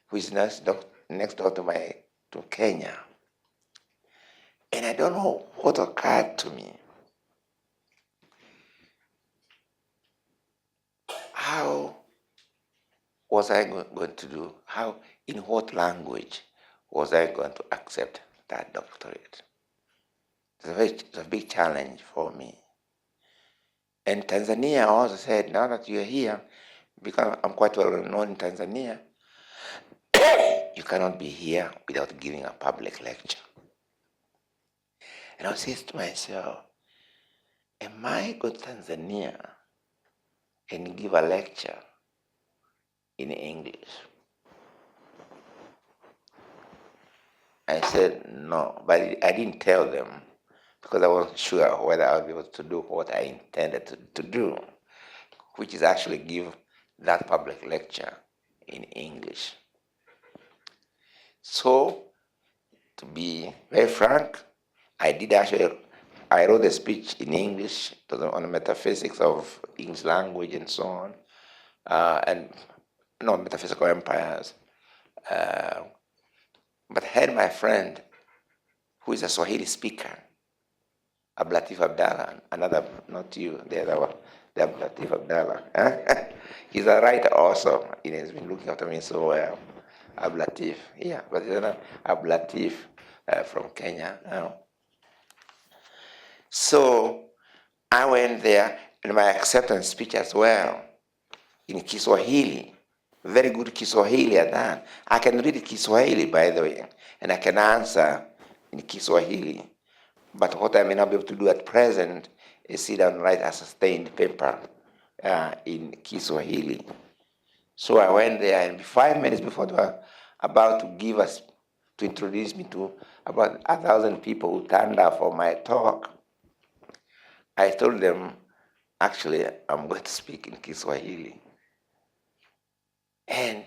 which is next door to Kenya. And I don't know what occurred to me. How was I going to do? In what language was I going to accept that doctorate? It's a big challenge for me. And Tanzania also said, now that you're here, because I'm quite well known in Tanzania, you cannot be here without giving a public lecture. And I said to myself, am I going to Tanzania and give a lecture in English? I said no, but I didn't tell them because I wasn't sure whether I would be able to do what I intended to do, which is actually give that public lecture in English. So, to be very frank, I wrote a speech in English on the metaphysics of English language and so on, metaphysical empires. But I had my friend, who is a Swahili speaker, Ablatif Abdallah, another, not you, the other one, the Ablatif Abdallah. He's a writer also. He's been looking after me so well. Ablatif, yeah, but Ablatif from Kenya. So I went there in my acceptance speech as well, in Kiswahili, very good Kiswahili at that. I can read Kiswahili, by the way, and I can answer in Kiswahili. But what I may not be able to do at present is sit down and write a sustained paper in Kiswahili. So I went there, and 5 minutes before they were about to introduce me to about 1,000 people who turned up for my talk, I told them, actually, I'm going to speak in Kiswahili. And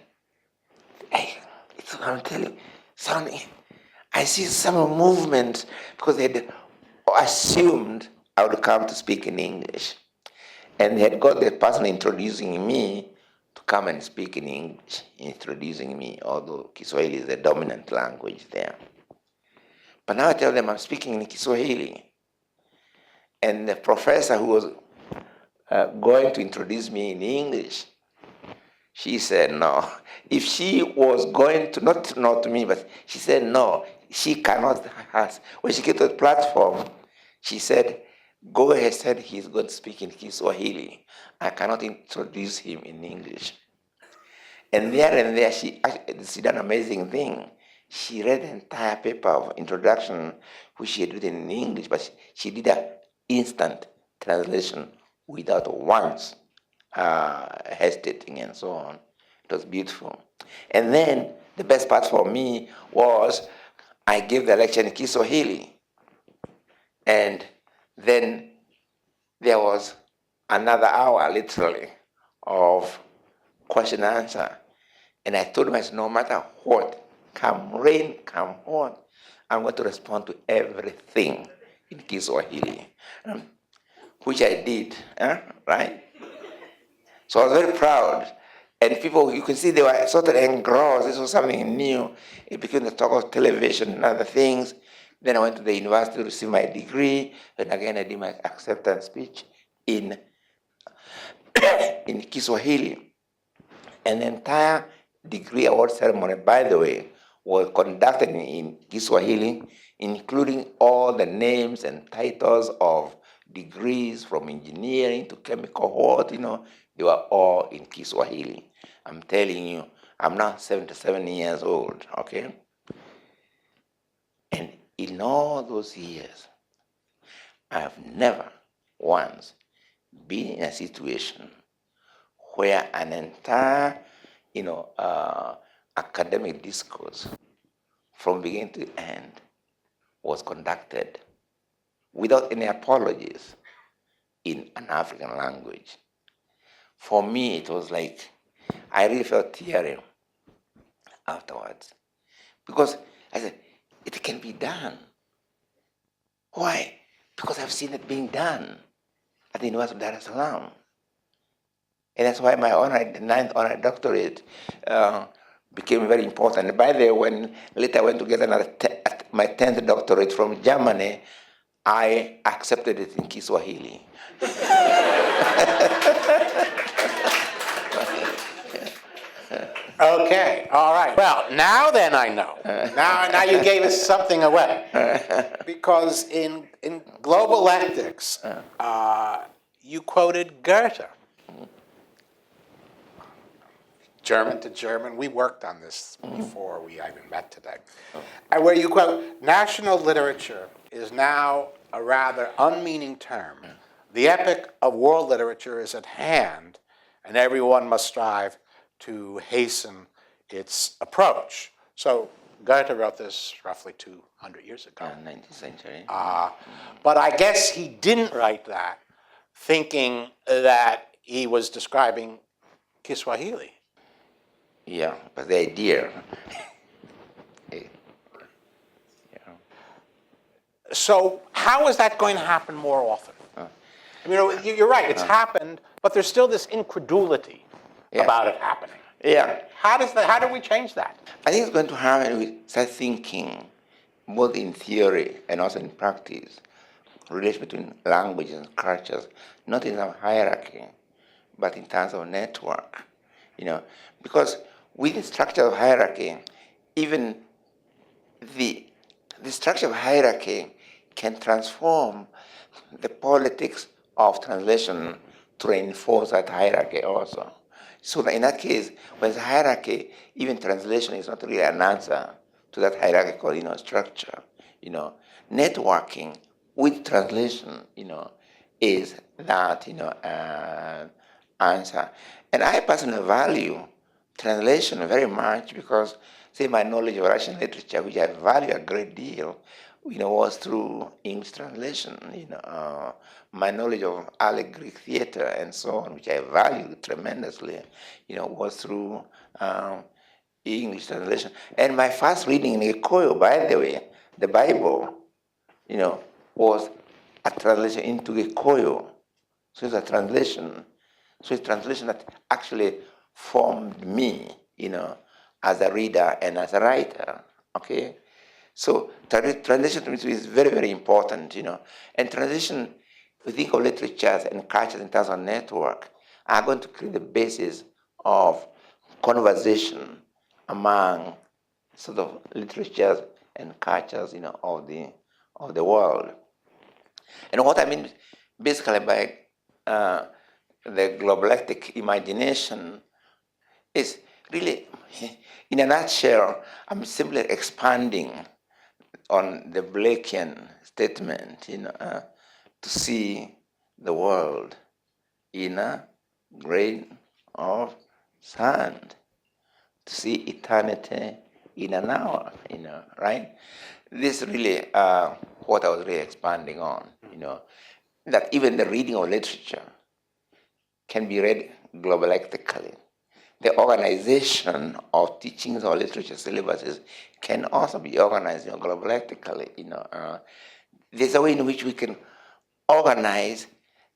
I'm telling you, I see some movement because they had assumed I would come to speak in English. And they had got the person introducing me to come and speak in English, introducing me, although Kiswahili is the dominant language there. But now I tell them I'm speaking in Kiswahili. And the professor who was going to introduce me in English, she said no. If she was going to, not to me, but she said no, she cannot ask. When she came to the platform, she said, go ahead, said he's going to speak in Kiswahili. I cannot introduce him in English. And there, she did an amazing thing. She read the entire paper of introduction, which she had written in English, but she did an instant translation without once hesitating and so on. It was beautiful. And then the best part for me was I gave the lecture in Kiswahili. And then there was another hour, literally, of question and answer. And I told myself, no matter what, come rain, come what, I'm going to respond to everything in Kiswahili, which I did, right? So I was very proud. And people, you can see they were sort of engrossed. This was something new. It became the talk of television and other things. Then I went to the university to receive my degree. And again, I did my acceptance speech in Kiswahili. And the entire degree award ceremony, by the way, was conducted in Kiswahili, including all the names and titles of degrees from engineering to chemical what, they were all in Kiswahili. I'm telling you, I'm now 77 years old, okay? And in all those years, I have never once been in a situation where an entire, academic discourse from beginning to end was conducted without any apologies in an African language. For me, it was like, I really felt teary afterwards. Because I said, it can be done. Why? Because I've seen it being done at the University of Dar es Salaam. And that's why my ninth honor doctorate became very important. And by the way, when later I went to get my 10th doctorate from Germany, I accepted it in Kiswahili. Okay, all right. Well, now then I know. Now you gave us something away. Because in global ethics, you quoted Goethe. German to German. We worked on this before we even met today. And where you quote, national literature is now a rather unmeaning term. The epic of world literature is at hand, and everyone must strive to hasten its approach. So Goethe wrote this roughly 200 years ago. 19th century. But I guess he didn't write that thinking that he was describing Kiswahili. Yeah, but the idea. So how is that going to happen more often? I mean, you're right, it's happened, but there's still this incredulity about it happening. Yeah. How do we change that? I think it's going to happen when we start thinking, both in theory and also in practice, relation between languages and cultures, not in a hierarchy, but in terms of network. Because within structure of hierarchy, even the structure of hierarchy can transform the politics of translation to reinforce that hierarchy also. So in that case, when it's a hierarchy, even translation is not really an answer to that hierarchical, structure. Networking with translation, is that, answer. And I personally value translation very much because, say, my knowledge of Russian literature, which I value a great deal, was through English translation. My knowledge of early Greek theater and so on, which I value tremendously, was through English translation. And my first reading in Gikuyu, by the way, the Bible, was a translation into Gikuyu. So it's a translation. So it's a translation that actually formed me, as a reader and as a writer, okay? So translation to me is very, very important, And translation, we think of literatures and cultures in terms of network, are going to create the basis of conversation among sort of literatures and cultures, of the world. And what I mean basically by the globalistic imagination is really, in a nutshell, I'm simply expanding on the Blakean statement, to see the world in a grain of sand, to see eternity in an hour, right? This really what I was really expanding on, that even the reading of literature can be read globalectically. The organization of teachings or literature syllabuses can also be organized globalectically. There's a way in which we can organize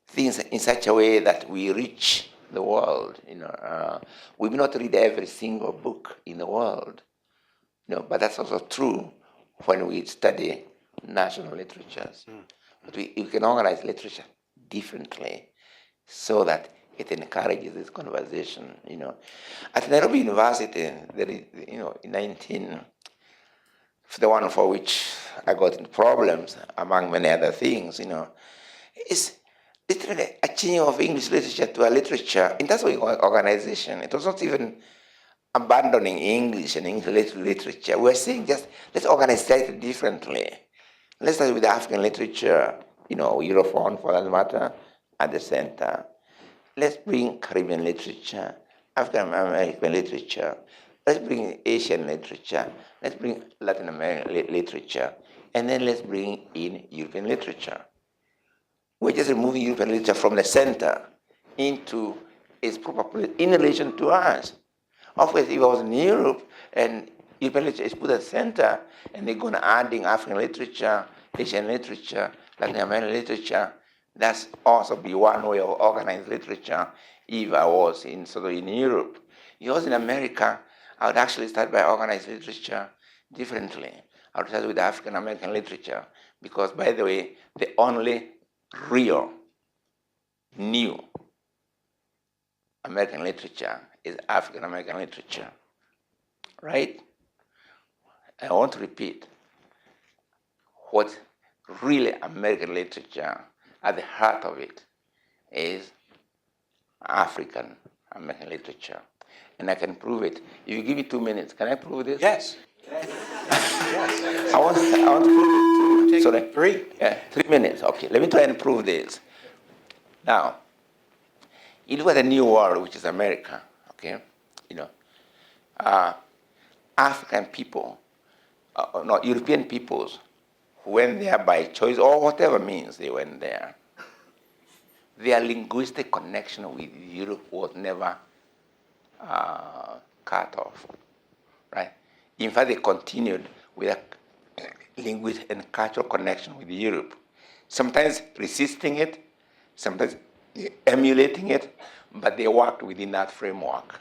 things in such a way that we reach the world. We may not read every single book in the world, but that's also true when we study national literatures. But we can organize literature differently so that it encourages this conversation. At Nairobi University, there is, in the one for which I got into problems, among many other things, is literally a change of English literature to a literature in terms of organization. It was not even abandoning English and English literature. We're saying just let's organize it differently. Let's start with African literature, Europhone for that matter, at the center. Let's bring Caribbean literature, African American literature. Let's bring Asian literature. Let's bring Latin American literature. And then let's bring in European literature. We're just removing European literature from the center into its proper place in relation to us. Of course, if I was in Europe and European literature is put at the center and they're going to adding African literature, Asian literature, Latin American literature, that's also be one way of organized literature if I was in Europe. If I was in America, I would actually start by organized literature differently. I would start with African American literature because, by the way, the only real new American literature is African American literature, right? I want to repeat what really American literature, at the heart of it, is African American literature. And I can prove it. If you give me 2 minutes, can I prove this? Yes. I want to prove it. Take 3. Yeah, 3 minutes. Okay, let me try and prove this. Now, you look at the New World, which is America, okay? African people, European peoples, who went there by choice or whatever means they went there, their linguistic connection with Europe was never cut off, right? In fact, they continued with a linguistic and cultural connection with Europe, sometimes resisting it, sometimes emulating it, but they worked within that framework.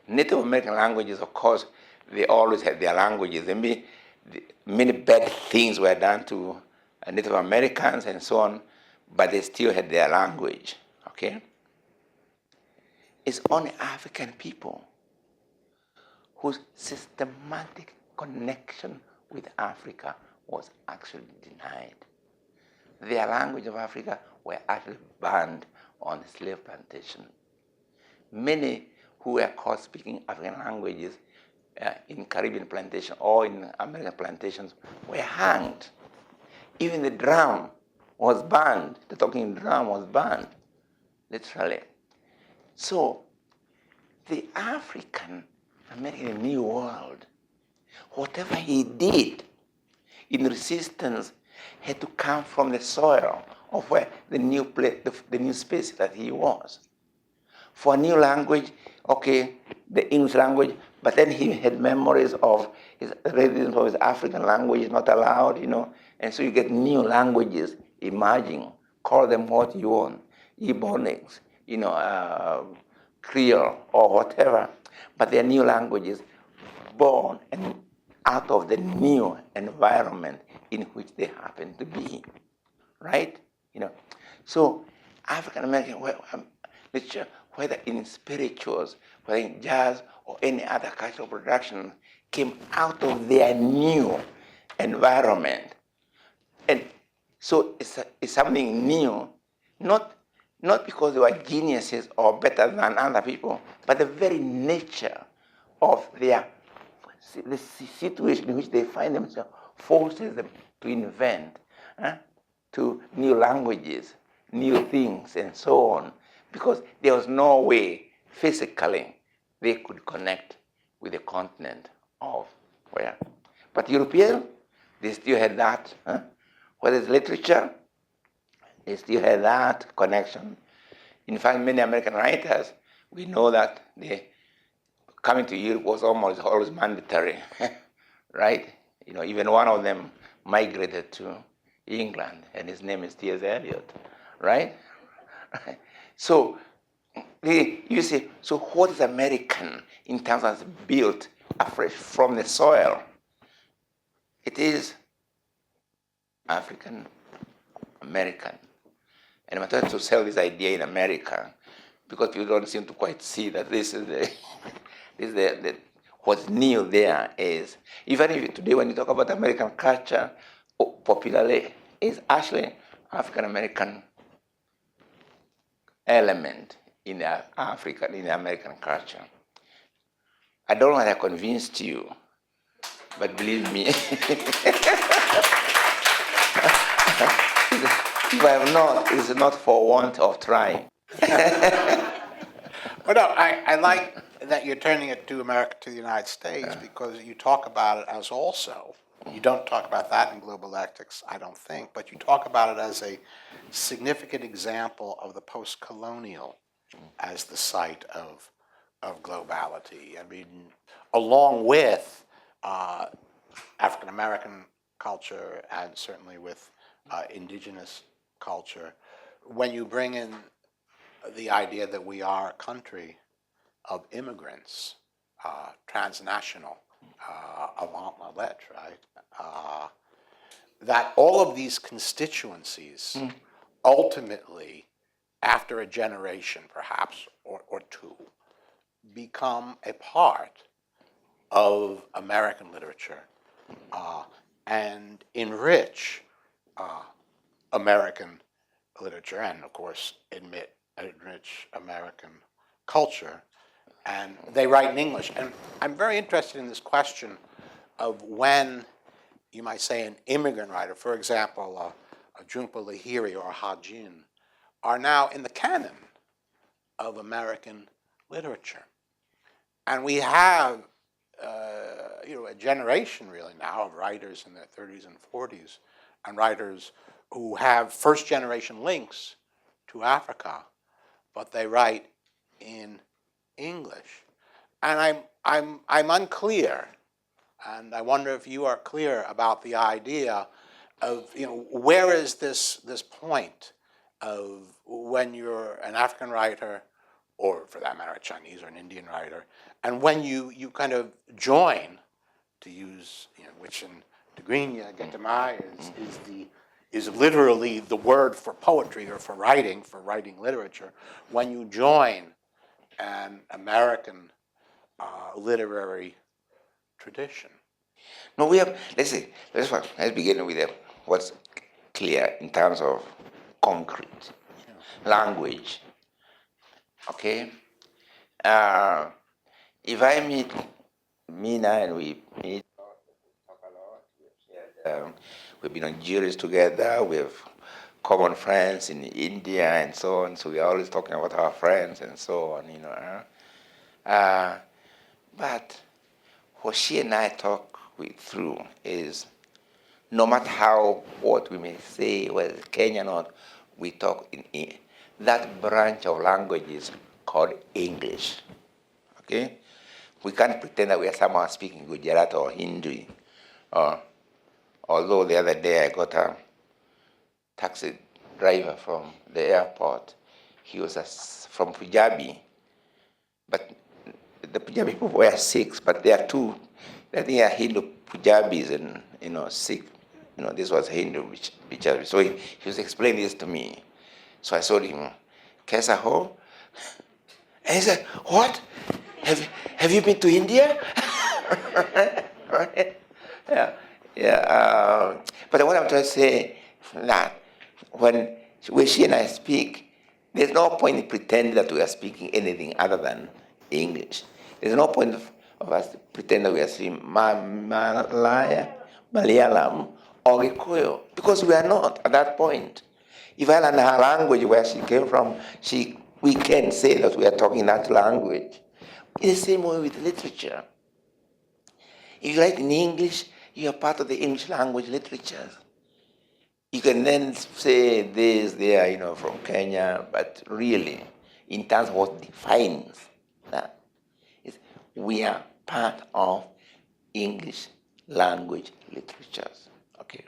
Native American languages, of course, they always had their languages. Many bad things were done to Native Americans and so on, but they still had their language, okay? It's only African people whose systematic connection with Africa was actually denied. Their language of Africa were actually banned on the slave plantation. Many who were caught speaking African languages in Caribbean plantation or in American plantations were hanged. Even the drum was banned. The talking drum was banned, literally. So the African American New World, whatever he did in resistance had to come from the soil of where the new place, the new space that he was. For a new language, okay, the English language, but then he had memories of his residence of his African language not allowed, and so you get new languages emerging. Call them what you want, Ebonics, Creole or whatever, but they're new languages born and out of the new environment in which they happen to be, right? So African American literature, whether in spirituals, whether in jazz or any other cultural production, came out of their new environment, and so it's something new, not because they were geniuses or better than other people, but the very nature of the situation in which they find themselves forces them to invent to new languages, new things and so on, because there was no way physically they could connect with the continent of where. But Europeans, they still had that. Whether it's literature, they still had that connection. In fact, many American writers, we know that coming to Europe was almost always mandatory, right? Even one of them migrated to England, and his name is T.S. Eliot, right? So you see, so what is American in terms of built afresh from the soil? It is African American. And I'm trying to sell this idea in America because people don't seem to quite see that this is what's new there is. Even if today when you talk about American culture, popularly, is actually African American element in the American culture. I don't know if I convinced you, but believe me, if I have not, it's not for want of trying. Well, no, I like that you're turning it to America, to the United States, because you talk about it as also, you don't talk about that in global ethics, I don't think, but you talk about it as a significant example of the post-colonial as the site of globality. I mean, along with African American culture and certainly with indigenous culture, when you bring in the idea that we are a country of immigrants, transnational, avant la lettre, right? That all of these constituencies ultimately, after a generation perhaps or two, become a part of American literature and enrich American literature and, of course, enrich American culture. And they write in English. And I'm very interested in this question of when, you might say, an immigrant writer, for example, a Jhumpa Lahiri or a Ha-Jin, are now in the canon of American literature. And we have a generation really now of writers in their 30s and 40s and writers who have first generation links to Africa, but they write in English. And I'm unclear, and I wonder if you are clear about the idea of, where is this point of when you're an African writer, or for that matter, a Chinese or an Indian writer, and when you kind of join, to use, which in Tigrinya, Getamai is literally the word for poetry or for writing literature, when you join an American literary tradition. No, let's begin with what's clear in terms of concrete language. Okay? If I meet Mina and we meet, talk a lot, we've been on juries together, we have common friends in India and so on, so we're always talking about our friends and so on, But what she and I talk through is, no matter what we may say, whether it's Kenyan or not, we talk in that branch of languages called English. Okay? We can't pretend that we are somehow speaking Gujarati or Hindi. Although the other day I got a taxi driver from the airport. He was from Punjabi, but the Punjabi people were Sikhs, but there are two. I think are Hindu Punjabis and Sikh. This was Hindu Punjabi. So he was explaining this to me. So I told him, "Kaisa ho?" And he said, "What? Have you been to India?" Right? Yeah. But what I'm trying to say that when she and I speak, there's no point in pretending that we are speaking anything other than English. There's no point of us pretending that we are speaking Malayalam or Gikuyu, because we are not at that point. If I learn her language where she came from, we can say that we are talking that language. In the same way with literature. If you write in English, you are part of the English language literature. You can then say this, there, from Kenya, but really, in terms of what defines that, is we are part of English language literatures. Okay.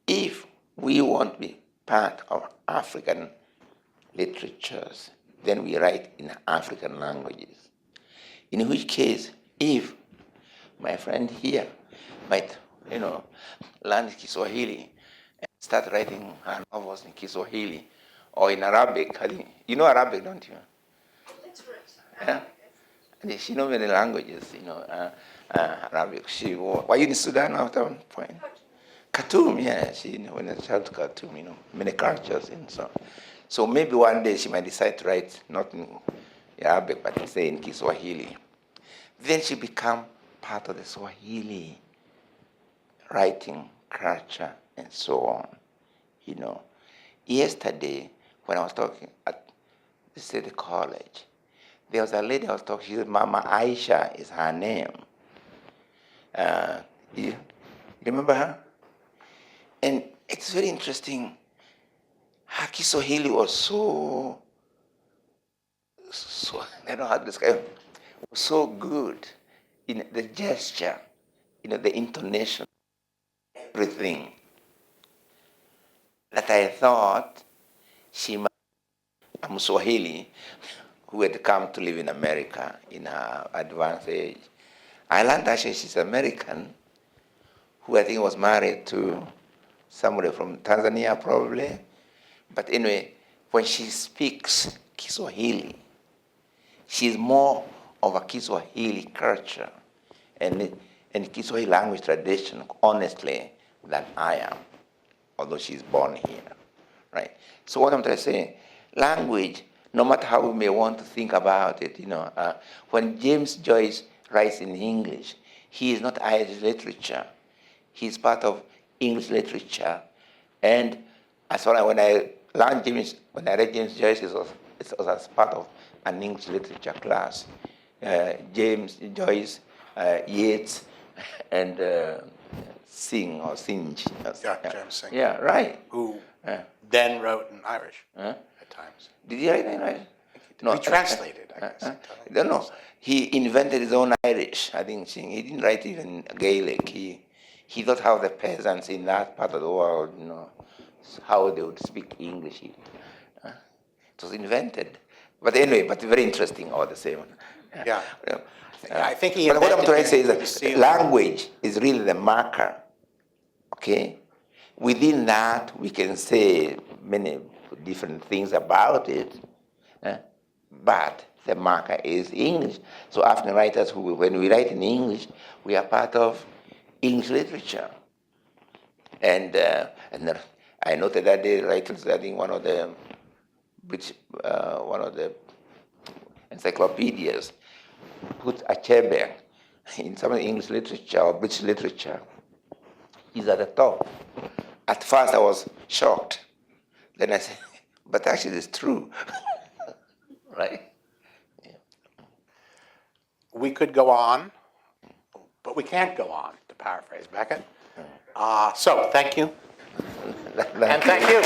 If we want to be part of African literatures, then we write in African languages. In which case, if my friend here might, learn Kiswahili and start writing her novels in Kiswahili or in Arabic, I think, you know Arabic, don't you? Yeah? And she knows many languages, Arabic. Were you in Sudan at one point? Khartoum, yeah. She when I traveled to Khartoum, many cultures and so on. So maybe one day she might decide to write not in Arabic, but say in Kiswahili. Then she become part of the Swahili writing culture and so on. Yesterday when I was talking at the City College, there was a lady I was talking. She said, "Mama Aisha is her name." You remember her? And it's very interesting. Her Kiswahili was so I don't know how to describe it, was so good in the gesture, the intonation, everything, that I thought she might be a Swahili who had come to live in America in her advanced age. I learned actually she's American, who I think was married to somebody from Tanzania probably. But anyway, when she speaks Kiswahili, she's more of a Kiswahili culture and Kiswahili language tradition, honestly, than I am, although she's born here, right? So what I'm trying to say, language, no matter how we may want to think about it, when James Joyce writes in English, he is not Irish literature. He's part of English literature. And as far as when I read James Joyce, it was as part of an English literature class. James Joyce, Yeats, and Singh or Singe. James Singh. Yeah, right. Who then wrote in Irish at times. Did he write in Irish? No, He translated, I guess. I don't know. He invented his own Irish. I think he didn't write even Gaelic. He thought how the peasants in that part of the world, how they would speak English. It was invented. But anyway, very interesting all the same. Yeah. I think he But what I'm invented trying to say the is that seal. language is really the marker. Okay? Within that, we can say many different things about it. But the marker is English. So African writers, when we write in English, we are part of English literature. And I noted that the writers, I think one of the encyclopedias put Achebe in some of the English literature or British literature. He's at the top. At first I was shocked. Then I said, but actually it's true. Right? Yeah. We could go on, but we can't go on, to paraphrase Beckett. So thank you. And thank you.